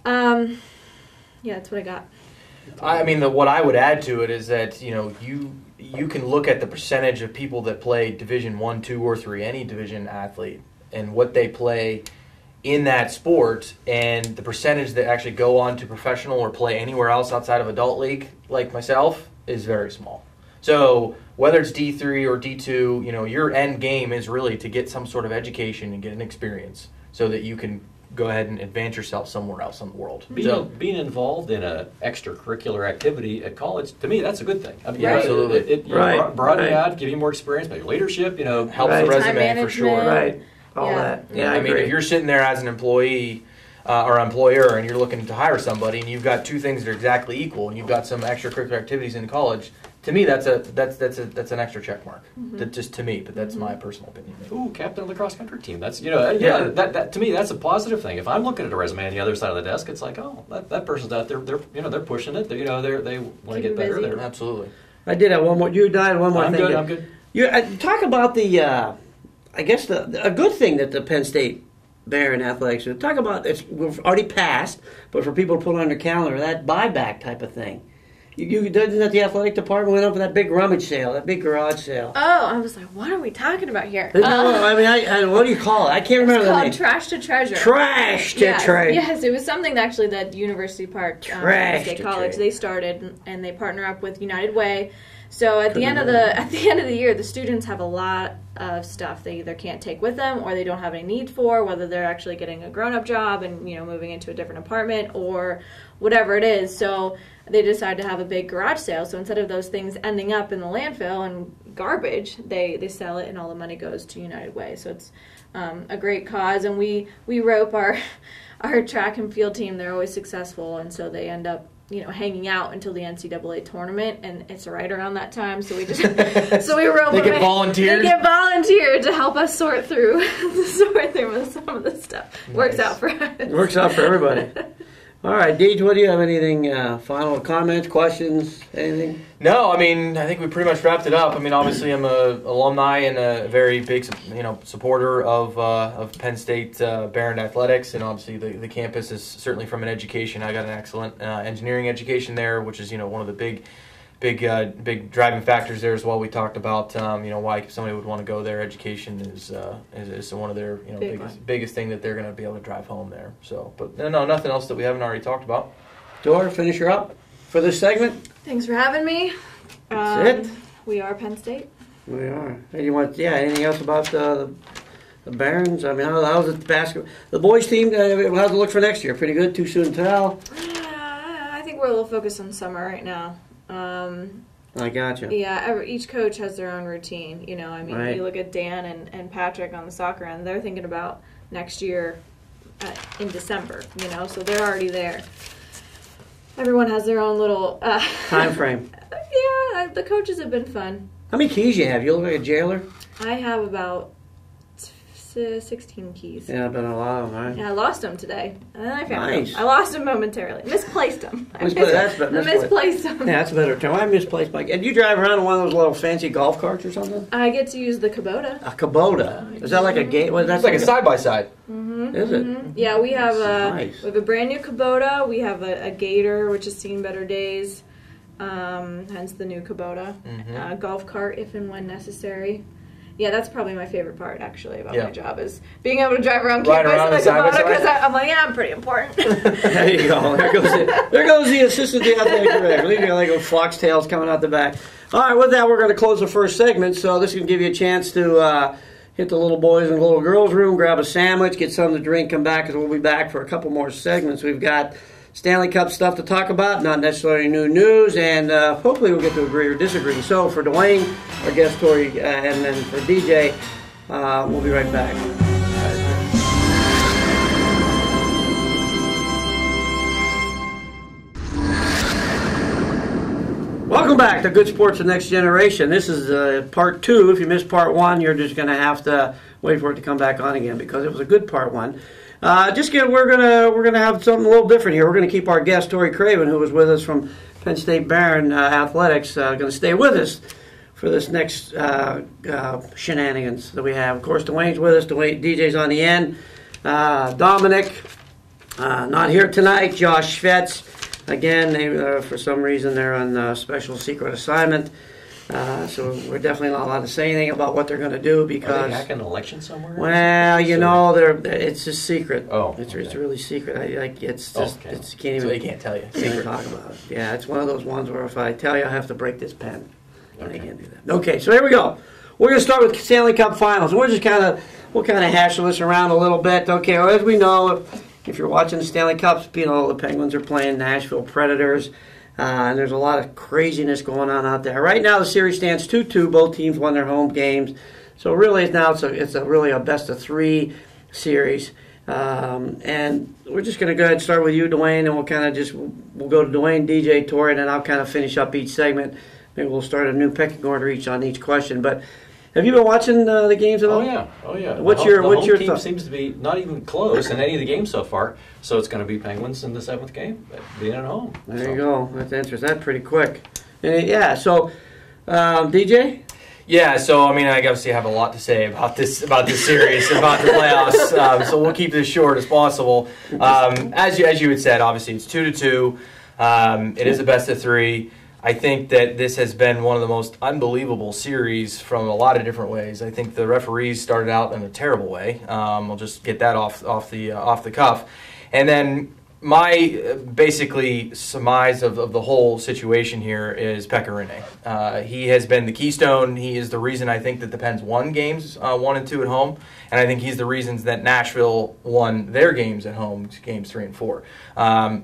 that's what I got.
I mean, what I would add to it is that you can look at the percentage of people that play Division 1, 2, or 3, any division athlete, and what they play in that sport, and the percentage that actually go on to professional or play anywhere else outside of adult league, like myself, is very small. So whether it's D3 or D2, your end game is really to get some sort of education and get an experience so that you can go ahead and advance yourself somewhere else in the world.
Being involved in an extracurricular activity at college, to me, that's a good thing. I mean,
Right.
Absolutely.
It broaden you out, give you more experience, maybe leadership, helps
Helps
Right.
the
Time
resume for
management.
sure.
right? All
Yeah.
that. Yeah, I
I mean,
agree.
if you're sitting there as an employee or employer and you're looking to hire somebody and you've got two things that are exactly equal and you've got some extracurricular activities in college, to me that's an extra check mark. Just to me, but that's my personal opinion.
Ooh, captain of the cross country team. That's that to me that's a positive thing. If I'm looking at a resume on the other side of the desk, it's like, oh, that person's out there. They're pushing it. They want to get better.
busy.
They're
Absolutely.
I did have one more. You died. One more
I'm
thing.
good. I'm good.
You talk about the. I guess a good thing that the Penn State Behrend athletics talk about. We've already passed, but for people to put on their calendar, that buyback type of thing. Doesn't that the athletic department went up for that big rummage sale, that big garage sale?
Oh, I was like, what are we talking about here?
What do you call it? I can't remember
It's
the
called
name.
Trash to Treasure.
Trash to treasure.
Yes, it was something actually that University Park
Trash
State
to
College
treasure.
they started, and they partner up with United Way. So at the end of the year, the students have a lot of stuff they either can't take with them or they don't have any need for, whether they're actually getting a grown-up job and moving into a different apartment or whatever it is. So they decide to have a big garage sale. So instead of those things ending up in the landfill and garbage, they sell it and all the money goes to United Way. So it's a great cause, and we rope our track and field team. They're always successful, and so they end up hanging out until the NCAA tournament, and it's right around that time. So we just we rope
They
them
get
in.
volunteered?
They get volunteered to help us sort through some of the stuff.
Nice.
Works out for us.
It works out for everybody. All right, Deej, what do you have? Anything final comments, questions, anything?
No, I mean, I think we pretty much wrapped it up. I mean, obviously, I'm a alumni and a very big, supporter of Penn State Behrend athletics, and obviously the campus is certainly from an education. I got an excellent engineering education there, which is one of the big driving factors there as well. We talked about why somebody would want to go there. Education is one of their biggest thing that they're going to be able to drive home there. So, but no, nothing else that we haven't already talked about.
Dora, finish her up for this segment.
Thanks for having me.
That's it?
We are Penn State.
We are. Hey, you want, anything else about the Behrends? I mean, how's the basketball? The boys team, how's it look for next year? Pretty good? Too soon to tell?
I think we're a little focused on summer right now.
I gotcha.
Yeah, each coach has their own routine.
Right.
You look at Dan and Patrick on the soccer end, they're thinking about next year in December, so they're already there. Everyone has their own little
time frame.
Yeah, the coaches have been fun.
How many keys you have? You look like a jailer?
I have about 16 keys.
Yeah, I've been a lot of them, right?
Yeah, I lost them today. And then I found
Nice.
them. I lost them momentarily. Misplaced them.
Misplaced
them.
Yeah, that's a better term. I misplaced my... And you drive around in one of those little fancy golf carts or something?
I get to use the Kubota.
A Kubota. Is that like a gate?
That's like a side-by-side.
Mm-hmm.
Is it?
Mm-hmm. Yeah, we have
Nice.
we have a brand new Kubota. We have a Gator, which has seen better days. Hence the new Kubota.
Mm-hmm.
Golf cart, if and when necessary. Yeah, that's probably my favorite part, actually, about my job is being able to drive around campus in a Kubota because I'm like, I'm pretty important.
There you go. There goes the assistant to the athletic director. Leaving like a foxtails coming out the back. All right, with that, we're going to close the first segment. So this is going to give you a chance to hit the little boys and little girls room, grab a sandwich, get something to drink, come back, because we'll be back for a couple more segments. We've got Stanley Cup stuff to talk about, not necessarily new news, and hopefully we'll get to agree or disagree. So for Dwayne, our guest Torie, and then for DJ, we'll be right back. Welcome back to Good Sports The Next Generation. This is part 2. If you missed part 1, you're just going to have to wait for it to come back on again because it was a good part 1. We're gonna have something a little different here. We're gonna keep our guest Torie Craven, who was with us from Penn State Behrend Athletics, gonna stay with us for this next shenanigans that we have. Of course, Dwayne's with us. DJ's on the end. Dominic, not here tonight. Josh Schvetz, again, they, for some reason they're on special secret assignment. So we're definitely not allowed to say anything about what they're going to do because...
Are they hacking an election somewhere?
Well, it's a secret.
Oh,
it's
okay.
really secret. It's just
Okay.
it's you can't even.
So they can't tell you.
Can't talk about it. Yeah, it's one of those ones where if I tell you, I have to break this pen.
Okay.
I can't do that. Okay, so here we go. We're going to start with Stanley Cup Finals. And we'll kind of hash this around a little bit. Okay, well, as we know, if you're watching the Stanley Cups, the Penguins are playing Nashville Predators. And there's a lot of craziness going on out there. Right now, the series stands 2-2. Both teams won their home games. So really, it's really a best-of-3 series. And we're just going to go ahead and start with you, Dwayne, and we'll go to Dwayne, DJ, Torie, and then I'll kind of finish up each segment. Maybe we'll start a new pecking order on each question. But have you been watching the games at all?
Oh yeah.
What's
the
your
team
thought?
seems to be not even close in any of the games so far. So it's going to be Penguins in the 7th game, being at home.
There you go. That's interesting. That's pretty quick. And so DJ?
Yeah, so I obviously have a lot to say about this series, about the playoffs. So we'll keep this short as possible. As you had said, obviously it's 2-2. It is a best of 3. I think that this has been one of the most unbelievable series from a lot of different ways. I think the referees started out in a terrible way. We'll just get that off the cuff, and then my basically surmise of the whole situation here is Pekka Rinne. He has been the keystone. He is the reason I think that the Pens won games 1 and 2 at home, and I think he's the reasons that Nashville won their games at home, games 3 and 4.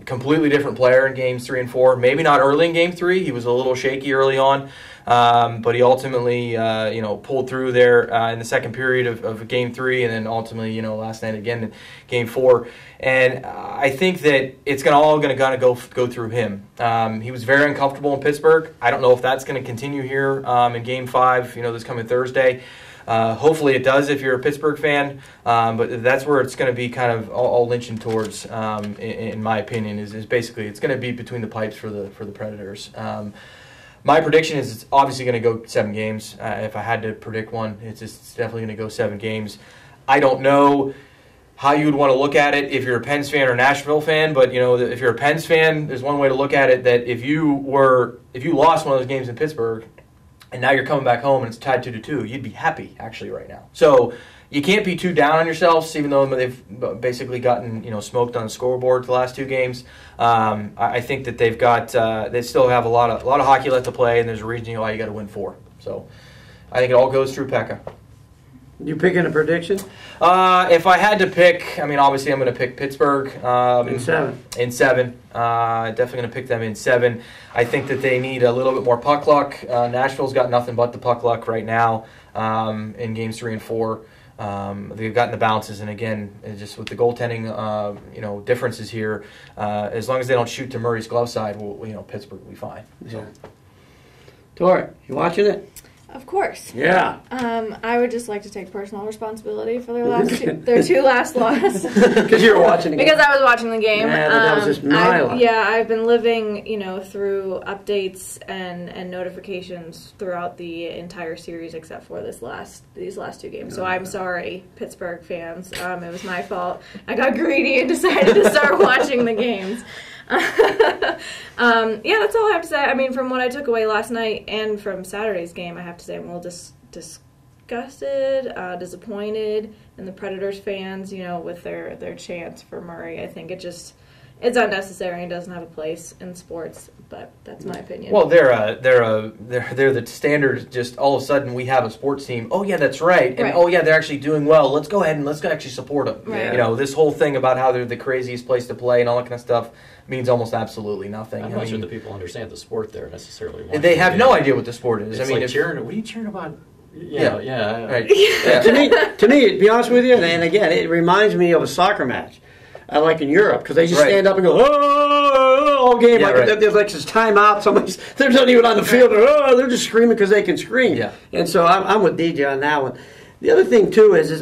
Completely different player in games 3 and 4. Maybe not early in game 3. He was a little shaky early on. But he ultimately, pulled through there in the second period of Game 3, and then ultimately, last night again in Game 4. And I think that it's all going to go through him. He was very uncomfortable in Pittsburgh. I don't know if that's going to continue here in Game 5, this coming Thursday. Hopefully it does if you're a Pittsburgh fan, but that's where it's going to be kind of all lynching towards, in my opinion, is basically it's going to be between the pipes for the Predators. My prediction is it's obviously going to go 7 games. If I had to predict one, it's definitely going to go 7 games. I don't know how you would want to look at it if you're a Pens fan or a Nashville fan, but if you're a Pens fan, there's one way to look at it, that if you lost one of those games in Pittsburgh and now you're coming back home and it's tied 2-2, you'd be happy actually right now. So you can't be too down on yourselves, even though they've basically gotten smoked on the scoreboard the last 2 games. I think that they still have a lot of hockey left to play, and there's a reason why you got to win 4. So I think it all goes through Pekka.
You picking a prediction?
If I had to pick, obviously I'm going to pick Pittsburgh
In 7.
In 7, definitely going to pick them in 7. I think that they need a little bit more puck luck. Nashville's got nothing but the puck luck right now in games 3 and 4. They've gotten the bounces, and again, just with the goaltending, differences here. As long as they don't shoot to Murray's glove side, Pittsburgh will be fine. So.
Torie, you watching it?
Of course.
Yeah.
I would just like to take personal responsibility for their 2 last losses.
Because you were watching the game.
Because I was watching the game.
Yeah, but that was just my luck.
I've been living, through updates and notifications throughout the entire series except for these last 2 games. So I'm sorry, Pittsburgh fans. It was my fault. I got greedy and decided to start watching the games. That's all I have to say. From what I took away last night and from Saturday's game, I have to say I'm a little disgusted, disappointed in the Predators fans, with their chants for Murray. I think it's unnecessary and doesn't have a place in sports, but that's my opinion.
Well, they're the standard. Just all of a sudden we have a sports team. Oh yeah, that's right. And oh yeah, they're actually doing well. Let's go ahead and let's actually support them.
Right.
This whole thing about how they're the craziest place to play and all that kind of stuff means almost absolutely nothing.
I'm not sure that people understand the sport there necessarily.
They have no idea what the sport is.
It's cheering. What are you cheering about? Yeah.
Right. Yeah.
to me, to be honest with you, and again, it reminds me of a soccer match. Like in Europe, because they just stand up and go, oh, all game. There's like this timeout. They're not even on the field. They're just screaming because they can scream. Yeah. And so I'm with DJ on that one. The other thing too is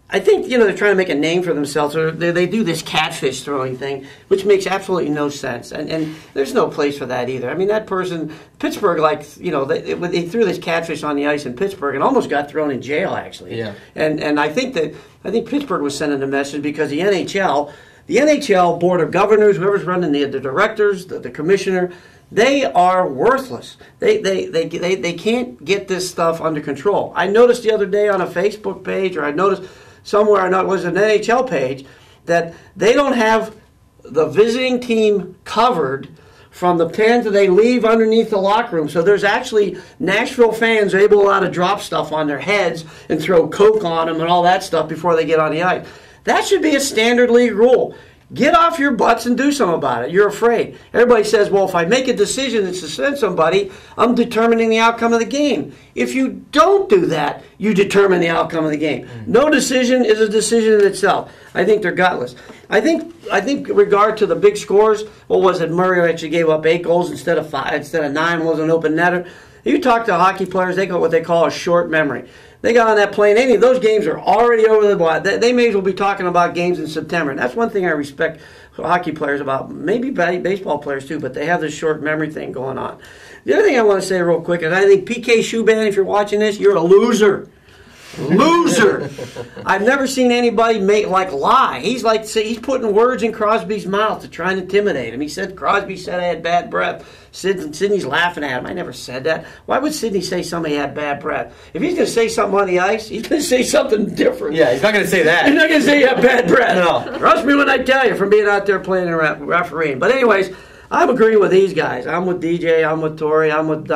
I think they're trying to make a name for themselves. Or they do this catfish throwing thing, which makes absolutely no sense. And there's no place for that either. That person, Pittsburgh, they threw this catfish on the ice in Pittsburgh and almost got thrown in jail actually. Yeah. And I think Pittsburgh was sending a message because the NHL Board of Governors, whoever's running the directors, the commissioner, they are worthless. They can't get this stuff under control. I noticed the other day on a Facebook page, or I noticed somewhere, I know it was an NHL page, that they don't have the visiting team covered from the tent that they leave underneath the locker room. So there's actually Nashville fans able to drop stuff on their heads and throw Coke on them and all that stuff before they get on the ice. That should be a standard league rule. Get off your butts and do something about it. You're afraid. Everybody says, well, if I make a decision to suspend somebody, I'm determining the outcome of the game. If you don't do that, you determine the outcome of the game. No decision is a decision in itself. I think they're gutless. I think in regard to the big scores, what was it? Murray actually gave up 8 goals instead of 5, instead of 9, was an open netter. You talk to hockey players, they got what they call a short memory. They got on that plane. Any of those games are already over the bar. They may as well be talking about games in September. And that's one thing I respect hockey players about, maybe baseball players too, but they have this short memory thing going on. The other thing I want to say real quick is I think PK Subban, if you're watching this, you're a loser. Loser. I've never seen anybody lie. He's putting words in Crosby's mouth to try and intimidate him. He said Crosby said I had bad breath. Sidney's laughing at him. I never said that. Why would Sidney say somebody had bad breath? If he's going to say something on the ice, he's going to say something different.
Yeah, he's not going to say that.
He's not going to say you have bad breath.
No.
Trust me when I tell you from being out there playing and refereeing. But anyways, I'm agreeing with these guys. I'm with DJ. I'm with Torie. I'm with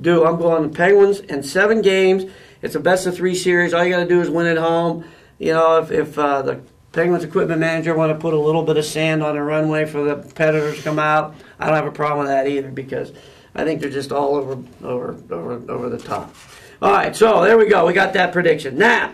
Dew. I'm going the Penguins in 7 games. It's a best-of-3 series. All you got to do is win at home. If the Penguins equipment manager want to put a little bit of sand on the runway for the Predators to come out, I don't have a problem with that either because I think they're just all over the top. All right, so there we go. We got that prediction. Now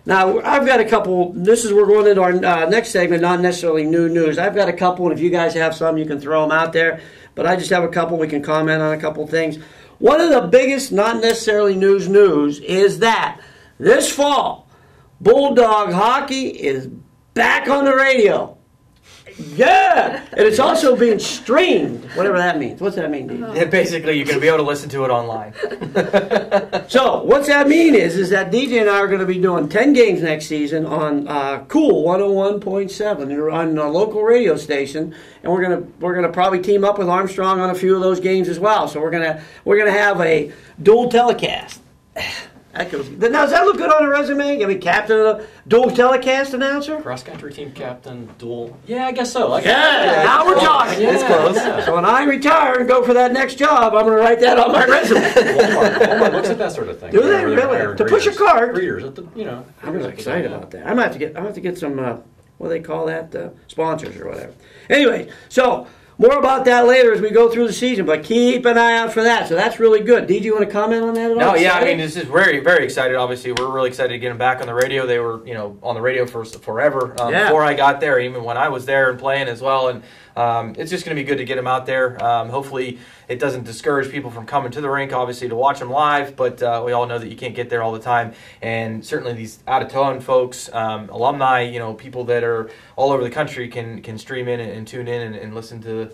I've got a couple. We're going into our next segment, not necessarily new news. I've got a couple, and if you guys have some, you can throw them out there. But I just have a couple. We can comment on a couple things. One of the biggest, not necessarily news is that this fall, Bulldog hockey is back on the radio. Yeah! And it's also being streamed, whatever that means. What's that mean, Dee?
Yeah, basically, you're going to be able to listen to it online.
So, what's that mean is that DJ and I are going to be doing 10 games next season on Cool 101.7 on a local radio station, and we're going to probably team up with Armstrong on a few of those games as well. So we're going to have a dual telecast. That goes. Now, does that look good on a resume? I mean, captain of the dual telecast announcer?
Cross-country team captain, dual. Yeah, I guess so.
Yeah, now we're talking.
Yeah,
It's close.
yeah.
So when I retire and go for that next job, I'm going to write that on my resume.
Walmart looks at that sort of thing.
Do they
Where
really?
hire
To push a
greeters.
cart?
Greeters at the, you know.
I'm really excited about that. I'm going to have to get some, what do they call that? Sponsors or whatever. Anyway, so more about that later as we go through the season, but keep an eye out for that. So that's really good. Did you want to comment on that at all?
No, yeah, I
Excited?
mean, this is very, very excited. Obviously, we're really excited to get them back on the radio. They were, on the radio for forever
Yeah.
before I got there, even when I was there and playing as well. And it's just going to be good to get them out there. Hopefully, it doesn't discourage people from coming to the rink, obviously, to watch them live. But we all know that you can't get there all the time. And certainly, these out-of-town folks, alumni, people that are all over the country can stream in and tune in and listen to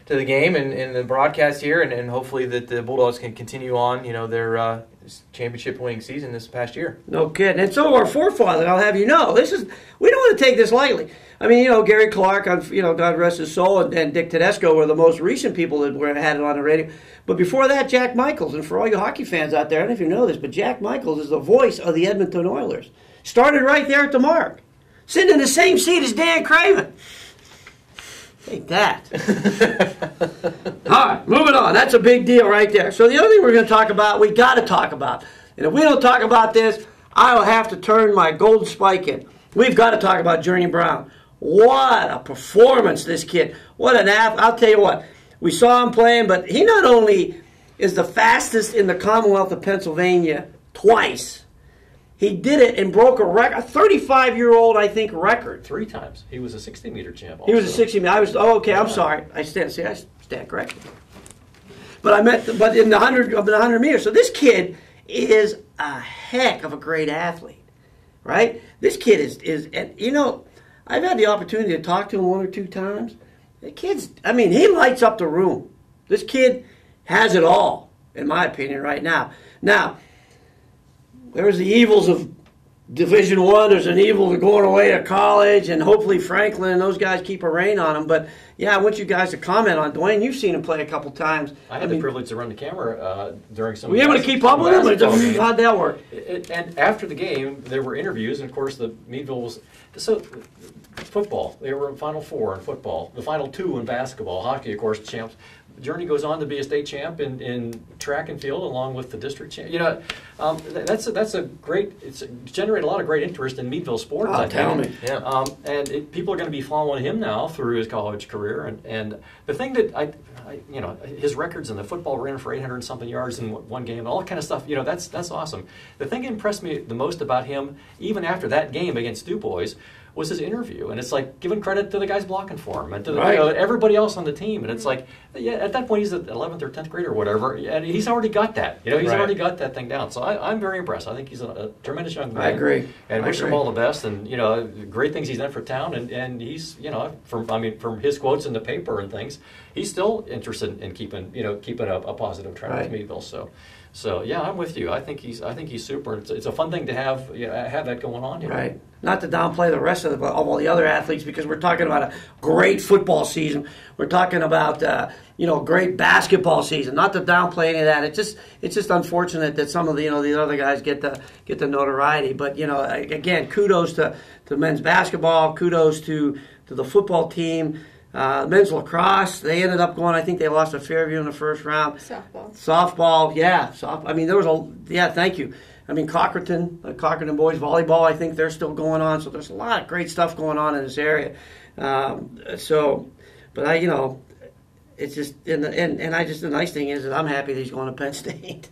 the game and the broadcast here, and hopefully that the Bulldogs can continue on, their championship winning season this past year.
No kidding. And so our forefathers, I'll have you know, we don't want to take this lightly. I mean, Gary Clark, God rest his soul, and Dick Tedesco were the most recent people that had it on the radio. But before that, Jack Michaels, and for all you hockey fans out there, I don't know if you know this, but Jack Michaels is the voice of the Edmonton Oilers. Started right there at the mark. Sitting in the same seat as Dan Craven. Take that. All right, moving on. That's a big deal right there. So the other thing we're going to talk about, we got to talk about. And if we don't talk about this, I will have to turn my golden spike in. We've got to talk about Journey Brown. What a performance, this kid. What an I'll tell you what. We saw him playing, but he not only is the fastest in the Commonwealth of Pennsylvania twice, he did it and broke a record, a 35-year-old, I think, record.
3 times. He was a 60-meter champ also.
He was a 60-meter. Okay, I'm sorry. I stand corrected. But I meant, but in the 100 meters. So this kid is a heck of a great athlete, right? This kid is, and I've had the opportunity to talk to him 1 or 2 times. The kid's, he lights up the room. This kid has it all, in my opinion, right now. Now, there's the evils of Division I. There's an evil of going away to college, and hopefully Franklin and those guys keep a rein on him. But, yeah, I want you guys to comment on Dwayne. You've seen him play a couple times.
I had the privilege to run the camera during some.
Were you able to keep up with him? How'd that work?
And after the game, there were interviews, and of course, the Meadville was football. They were in Final Four in football, the Final 2 in basketball, hockey, of course, champs. Journey goes on to be a state champ in track and field, along with the district champ. That's a great. It's generated a lot of great interest in Meadville sports.
Oh, tell me.
Yeah. People are going to be following him now through his college career, and the thing that his records in the football ran for 800 and something yards in one game, all that kind of stuff. That's awesome. The thing that impressed me the most about him, even after that game against Du Bois, was his interview, and it's like giving credit to the guys blocking for him and to everybody else on the team, and it's like, yeah, at that point he's an 11th or 10th grader or whatever, and he's already got that. He's already got that thing down. So I'm very impressed. I think he's a tremendous young man.
I agree.
And wish him all the best, and great things he's done for town, and he's from his quotes in the paper and things, he's still interested in keeping a positive trend with Meadville. So yeah, I'm with you. I think he's super. It's a fun thing to have that going on.
Right. Not to downplay the rest of all the other athletes, because we're talking about a great football season. We're talking about great basketball season. Not to downplay any of that. It's just unfortunate that some of the other guys get the notoriety. But again, kudos to men's basketball. Kudos to the football team. Men's lacrosse, they ended up going, I think they lost to Fairview in the first round. Softball, yeah. Thank you. Cockerton boys volleyball, I think they're still going on. So there's a lot of great stuff going on in this area. It's just, the nice thing is that I'm happy that he's going to Penn State.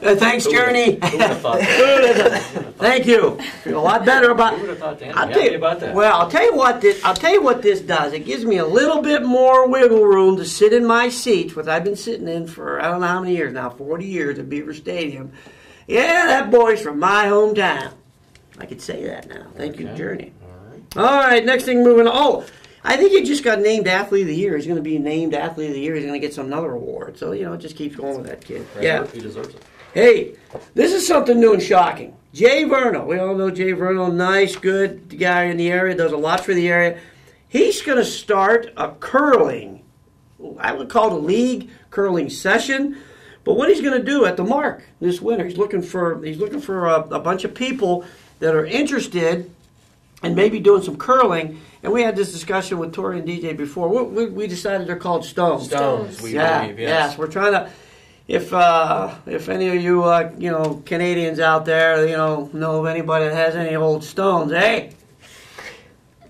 Thanks, Journey. Thank you. Feel a lot better about.
Who would have thought, Dan? Happy about that.
Well, I'll tell you what this does. It gives me a little bit more wiggle room to sit in my seats, which I've been sitting in for I don't know how many years now, 40 years at Beaver Stadium. Yeah, that boy's from my hometown. I could say that now. Thank you, Journey. All right. Next thing, moving on. Oh, I think he just got named Athlete of the Year. He's going to be named Athlete of the Year. He's going to get another award. So, it just keeps going with that kid.
Yeah. He deserves it.
Hey, this is something new and shocking. Jay Verno. We all know Jay Verno. Nice, good guy in the area. Does a lot for the area. He's going to start a curling, I would call it a league curling session But what he's going to do at the Mark this winter, he's looking for a bunch of people that are interested in maybe doing some curling. And we had this discussion with Torie and DJ before. We decided they're called stones.
Stones, we believe, yes.
We're trying to. If any of you Canadians out there know of anybody that has any old stones, hey,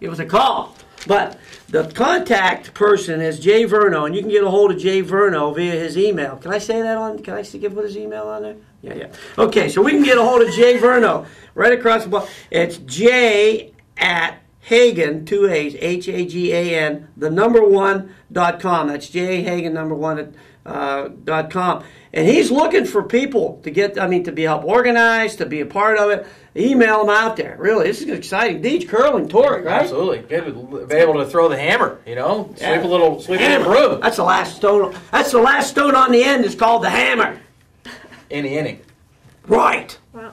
give us a call. But the contact person is Jay Verno, and you can get a hold of Jay Verno via his email. Can I say that on? Can I put his email on there? Yeah. Okay, so we can get a hold of Jay Verno right across the bottom. It's Jay at Hagan, 2 A's, Hagan, the number one.com. That's Jay Hagan, number one.com. And he's looking for people to be help organized, to be a part of it. Email them out there. Really, this is exciting. Deej curling, Torie, right?
Absolutely. Good to be able to throw the hammer, sweep a little broom.
That's the last stone. That's the last stone on the end. It's called the hammer.
In the inning.
Right.
Wow.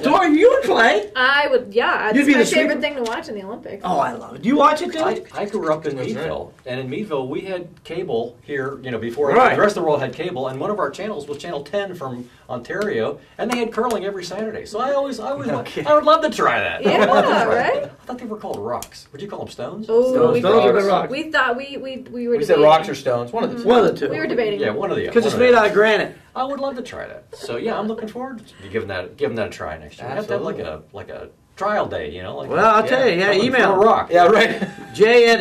Torie, you would play.
I would, yeah.
You'd
It's
be
my
the
favorite
sweeper?
thing to watch in the Olympics.
Oh, I love it. Do you watch it, too?
I grew up in Meadville, and in Meadville we had cable here, before
Right.
the rest of the world had cable, and one of our channels was Channel 10 from Ontario, and they had curling every Saturday. So I would love to try that.
Yeah,
I would love to try
right?
that. I thought they were called rocks. Would you call them stones?
Oh,
Stones are good rocks.
we thought we were
We said
debating.
rocks or stones. One of the two.
One of the two.
We were debating.
Yeah, one of the.
Because it's
one of
made
the-
out of granite.
I would love to try that. So yeah, I'm looking forward to giving that a try next year. We have to have like a trial day, Like
Well, I'll tell you,
come and
email.
throw a rock.
Yeah, right.
Jay at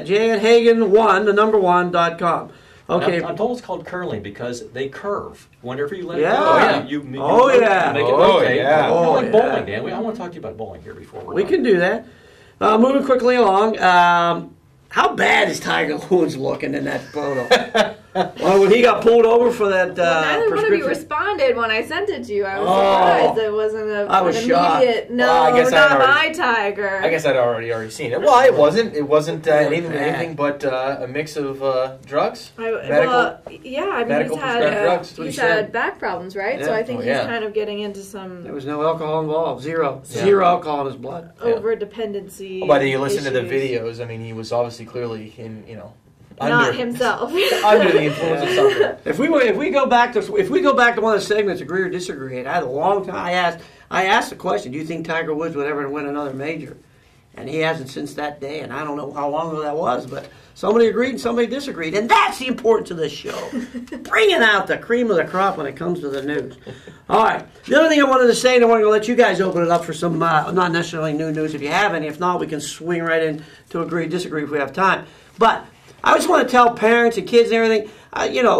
Hagan1, the number one.com. Okay.
I'm told it's called curling because they curve. Whenever you let
Yeah.
it go,
Oh, yeah.
you
Yeah.
make it
Oh,
rotate.
yeah.
Kind of
Oh,
like
yeah.
bowling, Dan. I want to talk to you about bowling here before we're
We
done.
can do that. Moving quickly along. How bad is Tiger Woods looking in that photo? Well, when he got pulled over for that
Neither one of you
prescription.
responded when I sent it to you. I was
Oh.
surprised it wasn't
I was
an
shocked.
immediate. No,
Well, I guess
not
I'd
my
already-
Tiger.
I guess I'd already seen it. Well, it wasn't anything
bad.
but a mix of drugs.
Well, yeah, I mean,
medical prescribed drugs, that's what
he's
he said.
had back problems, right?
Yeah.
So I think
Oh,
he's
yeah.
kind of getting into some
There was no alcohol involved. Zero.
Yeah.
Zero alcohol in his blood.
over dependency.
But then you listen to the
issues.
videos. I mean, he was obviously clearly
Not
under
himself.
under the influence of something.
If we go back to one of the segments, agree or disagree, and I had a long time. I asked the question: do you think Tiger Woods would ever win another major? And he hasn't since that day, and I don't know how long ago that was, but somebody agreed and somebody disagreed, and that's the importance of this show: bringing out the cream of the crop when it comes to the news. All right. The other thing I wanted to say, and I want to let you guys open it up for some not necessarily new news if you have any. If not, we can swing right in to agree or disagree if we have time. But I just want to tell parents and kids and everything,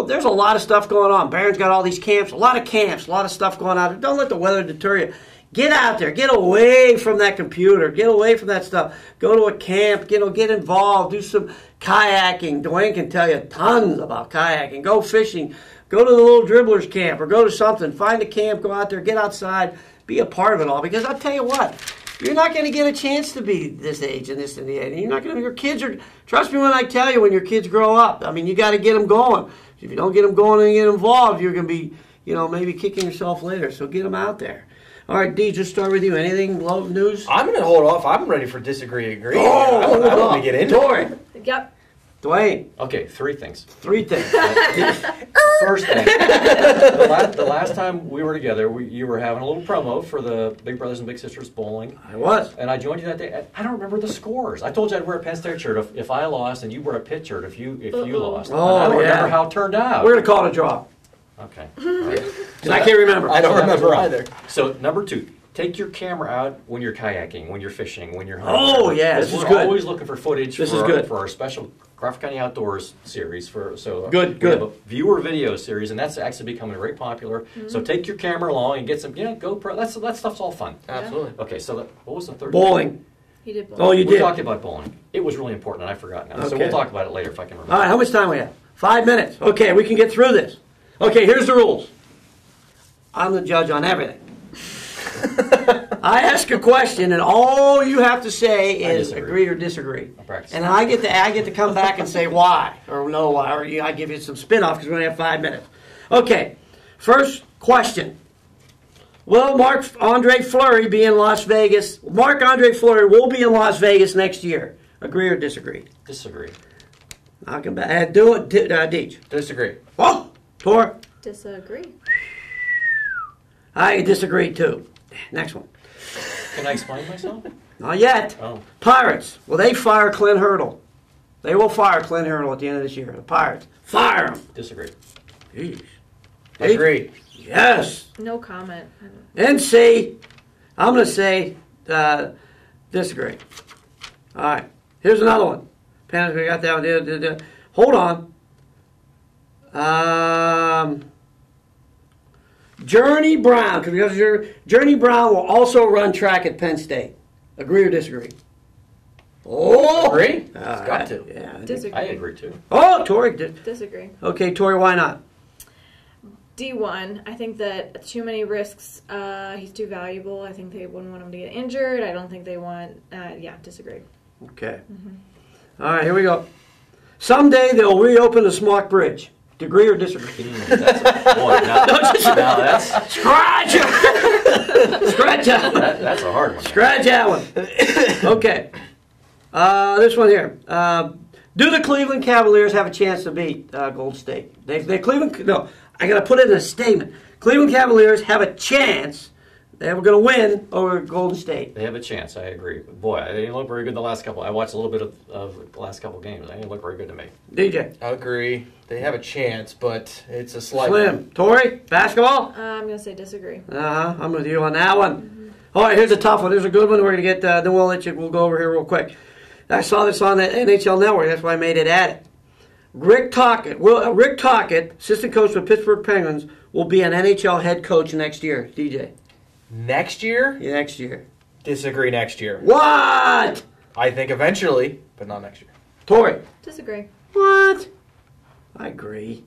there's a lot of stuff going on. Behrend's got all these camps, a lot of stuff going on. Don't let the weather deter you. Get out there. Get away from that computer. Get away from that stuff. Go to a camp. Get involved. Do some kayaking. Dwayne can tell you tons about kayaking. Go fishing. Go to the little dribblers camp or go to something. Find a camp. Go out there. Get outside. Be a part of it all. Because I'll tell you what. You're not going to get a chance to be this age and this and the age. You're not going to. Your kids are. Trust me when I tell you. When your kids grow up, I mean, you got to get them going. If you don't get them going and get involved, you're going to be, maybe kicking yourself later. So get them out there. All right, Dee, just start with you. Anything love news?
I'm going to hold off. I'm ready for disagree, agree.
Oh,
I want to get into
Torie,
it.
Yep.
Dwayne,
Okay, three things.
3 things.
First thing, the last time we were together, you were having a little promo for the Big Brothers and Big Sisters bowling.
I was.
And I joined you that day. I don't remember the scores. I told you I'd wear a Penn State shirt if I lost, and you wear a Pitt shirt if you lost.
Oh,
I don't
yeah.
remember how it turned out.
We're going to call it a draw.
Okay.
Because I can't remember.
I don't
So
remember
that's
either.
So number 2, take your camera out when you're kayaking, when you're fishing, when you're hunting.
Oh, yeah, this is
we're
good.
always looking for footage
This
for,
is good.
for our special Crawford County Outdoors series.
Good.
We have a viewer video series, and that's actually becoming very popular. So take your camera along and get some, GoPro. That stuff's all fun.
Absolutely.
Okay, so what was the third?
Bowling.
He did.
Oh, you
We
did.
talked about bowling. It was really important, and I forgot now. So
Okay.
we'll talk about it later if I can remember.
All right, how much time we have? 5 minutes. Okay, we can get through this. Okay, here's the rules. I'm the judge on everything. I ask a question, and all you have to say is
disagree.
agree or disagree.
I'm practicing.
And I get to come back and say why or no why, or I give you some spin-off because we only have 5 minutes. Okay, first question. Will Marc-Andre Fleury be in Las Vegas? Marc-Andre Fleury will be in Las Vegas next year. Agree or disagree?
Disagree.
I'll come back. Do it, Deej.
Disagree.
Oh, Tor?
Disagree.
I disagree too. Next one.
Can I explain myself?
Not yet.
Oh.
Pirates. Will they fire Clint Hurdle? They will fire Clint Hurdle at the end of this year. The Pirates. Fire him.
Disagree.
Jeez.
Agree.
Yes.
No comment.
NC. I'm going to say disagree. All right. Here's another one. Penn, we got that one. Hold on. Journey Brown. Because Journey Brown will also run track at Penn State. Agree or disagree? Oh!
Agree?
All
It's
right.
got to.
Yeah.
Disagree.
I agree too.
Oh, Torie.
Disagree.
Okay, Torie, why not?
D1. I think that too many risks. He's too valuable. I think they wouldn't want him to get injured. I don't think they want. Disagree.
Okay. All right, here we go. Someday they'll reopen the Smock Bridge. Agree or disagree?
That's
Scratch it! Scratch that one.
that's a hard one.
Scratch that one. Okay. This one here. Do the Cleveland Cavaliers have a chance to beat Gold State? They Cleveland. No, I got to put it in a statement. Cleveland Cavaliers have a chance. They're going to win over Golden State.
They have a chance. I agree. Boy, they didn't look very good the last couple. I watched a little bit of the last couple games. They didn't look very good to me.
DJ.
I agree. They have a chance, but it's a slight.
Slim. Torie, basketball?
I'm going to say disagree.
I'm with you on that one. All right, here's a tough one. Here's a good one. We're going to get, then we'll go over here real quick. I saw this on the NHL Network. That's why I made it at it. Rick Tocchet, assistant coach for Pittsburgh Penguins, will be an NHL head coach next year. DJ.
Next year?
Yeah, next year.
Disagree next year.
What?
I think eventually, but not next year.
Torie.
Disagree.
What? I agree.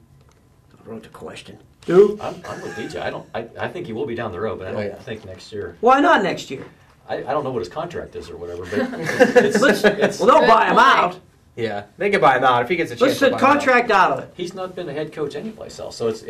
I wrote the question. Do?
I'm with DJ. I think he will be down the road, but I don't think next year.
Why not next year?
I don't know what his contract is or whatever, but it's
Well, they'll buy him out.
Yeah, they can buy him out if he gets a chance.
Let's
to
the
buy him out.
contract out of it.
he's not been a head coach anyplace else. So it's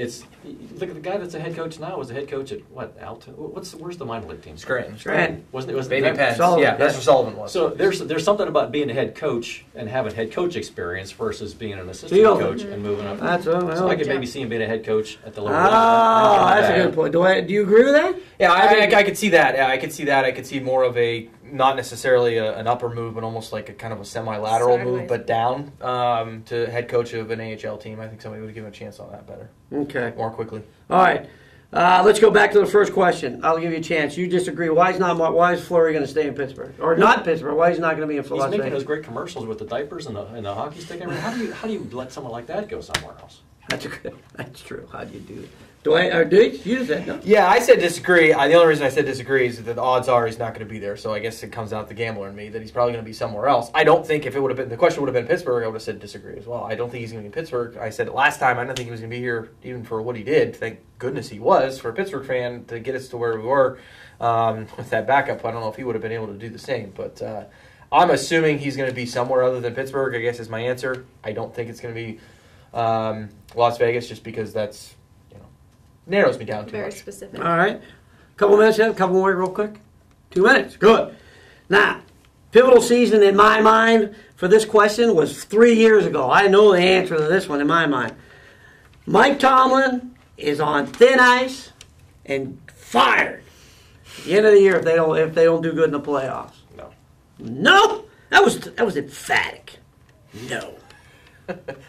look at the guy that's a head coach now was a head coach at what Alto? Where's the minor league team?
Scranton.
Wasn't it?
Maybe
that,
Penn.
Sullivan,
Yeah, that's
yeah.
where Sullivan was.
So there's something about being a head coach and having head coach experience versus being an assistant
Field.
coach and moving up.
That's
So I could maybe see him being a head coach at the lower
Oh,
level.
that's a good point. Do you agree with that?
Yeah, I could see that. Yeah, I could see that. I could see more of a, not necessarily an upper move, but almost like a kind of a semi-lateral move,
Sideways.
but down to head coach of an AHL team. I think somebody would give him a chance on that better,
Okay.
more quickly.
All right. Let's go back to the first question. I'll give you a chance. You disagree. Why is Fleury going to stay in Pittsburgh? Or not Pittsburgh? Why is he not going to be in
He's
Las
making those
Vegas?
great commercials with the diapers and the hockey stick. I mean, how do you let someone like that go somewhere else?
That's true. How do you do it? You said no.
Yeah, I said disagree. The only reason I said disagree is that the odds are he's not going to be there. So I guess it comes out the gambler in me that he's probably going to be somewhere else. I don't think if it would have been the question would have been Pittsburgh, I would have said disagree as well. I don't think he's going to be in Pittsburgh. I said it last time. I don't think he was going to be here even for what he did. Thank goodness he was for a Pittsburgh fan to get us to where we were with that backup. I don't know if he would have been able to do the same, but I'm assuming he's going to be somewhere other than Pittsburgh. I guess is my answer. I don't think it's going to be Las Vegas just because that's. Narrows me down too
Very
much.
specific.
All right. Couple minutes in. Couple more real quick. 2 minutes. Good. Now, pivotal season in my mind for this question was 3 years ago. I know the answer to this one in my mind. Mike Tomlin is on thin ice and fired at the end of the year if they don't do good in the playoffs.
No.
No, that was emphatic. No.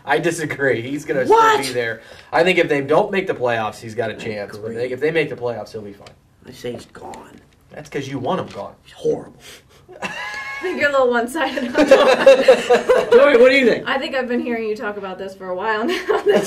I disagree. He's going to
What?
still be there. I think if they don't make the playoffs, he's got a chance. But if they make the playoffs, he'll be fine.
I say he's gone.
That's because you want him gone.
He's horrible.
I think you're a little one-sided.
Torie, what do you think?
I think I've been hearing you talk about this for a while now. That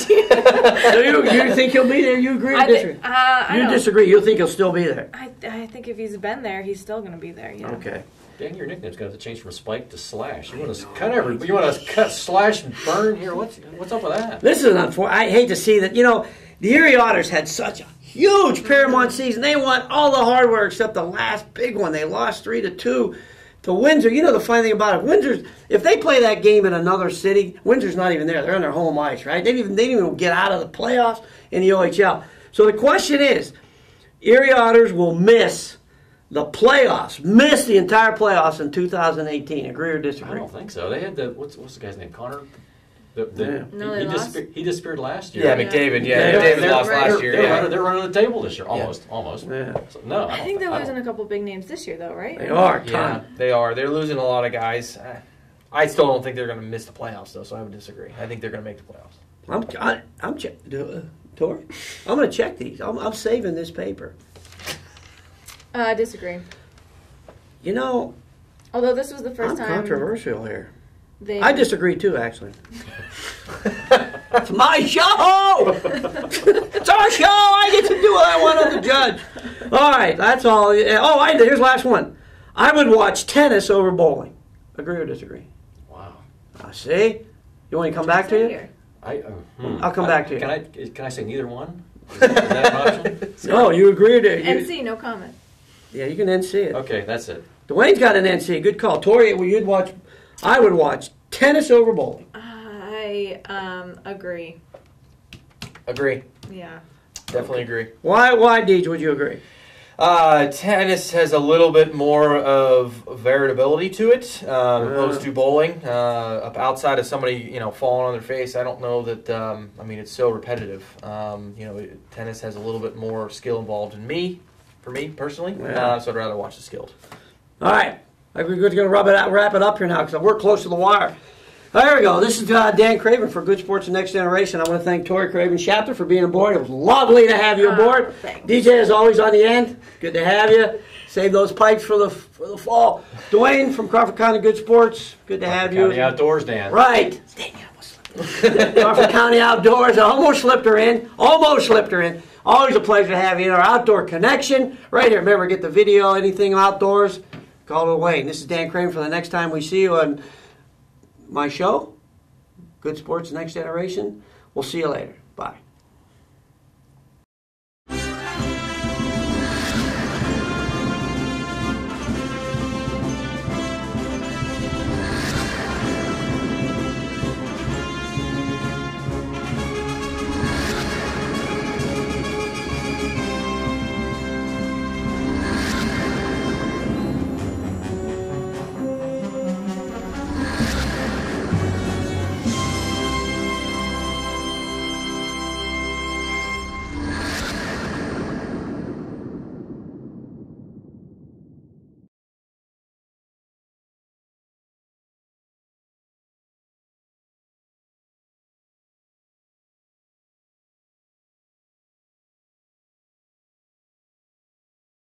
So you think he'll be there? You agree or disagree? You disagree. You think he'll still be there?
I think if he's been there, he's still going to be there. Yeah.
Okay.
Dan, your nickname's going to have to change from Spike to Slash. You want to cut Slash and Burn here? What's up with that?
This is unfortunate. I hate to see that. The Erie Otters had such a huge Paramount season. They won all the hardware except the last big one. They lost 3-2 to Windsor. The funny thing about it, Windsor's, if they play that game in another city, Windsor's not even there. They're on their home ice, right? They didn't even get out of the playoffs in the OHL. So the question is, Erie Otters will miss the playoffs, miss the entire playoffs in 2018. Agree or
I
disagree?
don't think so. They had what's the guy's name? Connor
No, they lost.
He disappeared last year.
Yeah, McDavid. Yeah,
Yeah.
McDavid
They're
lost
right.
last year.
They're,
Yeah.
running the table this year, almost.
Yeah.
So, no,
I think they're
I
losing
don't-
a couple big names this year, though, right?
They are,
Yeah,
ton.
they are. They're losing a lot of guys. I still don't think they're going to miss the playoffs, though. So I would disagree. I think they're going to make the playoffs.
I'm Torie. I'm going to check these. I'm saving this paper.
I disagree.
You know,
Although this was the 1st
I'm
time
controversial here.
they.
I disagree too, actually. It's my show. It's our show. I get to do what I want as a judge. All right, that's all. Oh, here's the last one. I would watch tennis over bowling. Agree or disagree?
Wow.
See? You want me to come back to you?
Here.
I'll come back to you.
Can I say neither one? Is that an option?
No, you agreed.
NC, no comment.
Yeah, you can NC it.
Okay, that's it.
Dwayne's got an NC. Good call. Torie, I would watch tennis over bowling.
I agree.
Agree.
Yeah.
Definitely agree.
Why, Deej, would you agree?
Tennis has a little bit more of variability to it, opposed to bowling. Up outside of somebody, falling on their face, I don't know that. It's so repetitive. Tennis has a little bit more skill involved for me personally.
Yeah.
So I'd rather watch the skilled.
All right. I think we're going to wrap it up here now because we're close to the wire. There we go. This is Dan Craven for Good Sports and Next Generation. I want to thank Torie, Craven, Shapter for being aboard. It was lovely to have you aboard.
Thanks.
DJ is always on the end. Good to have you. Save those pipes for the fall. Dwayne from Crawford County Good Sports. Good to have you.
County Outdoors, Dan.
Right. Crawford County Outdoors. I almost slipped her in. Always a pleasure to have you in our outdoor connection. Right here. Remember, get the video, anything outdoors, call it away. And this is Dan Craven for the next time we see you on my show, Good Sports Next Generation. We'll see you later. Bye.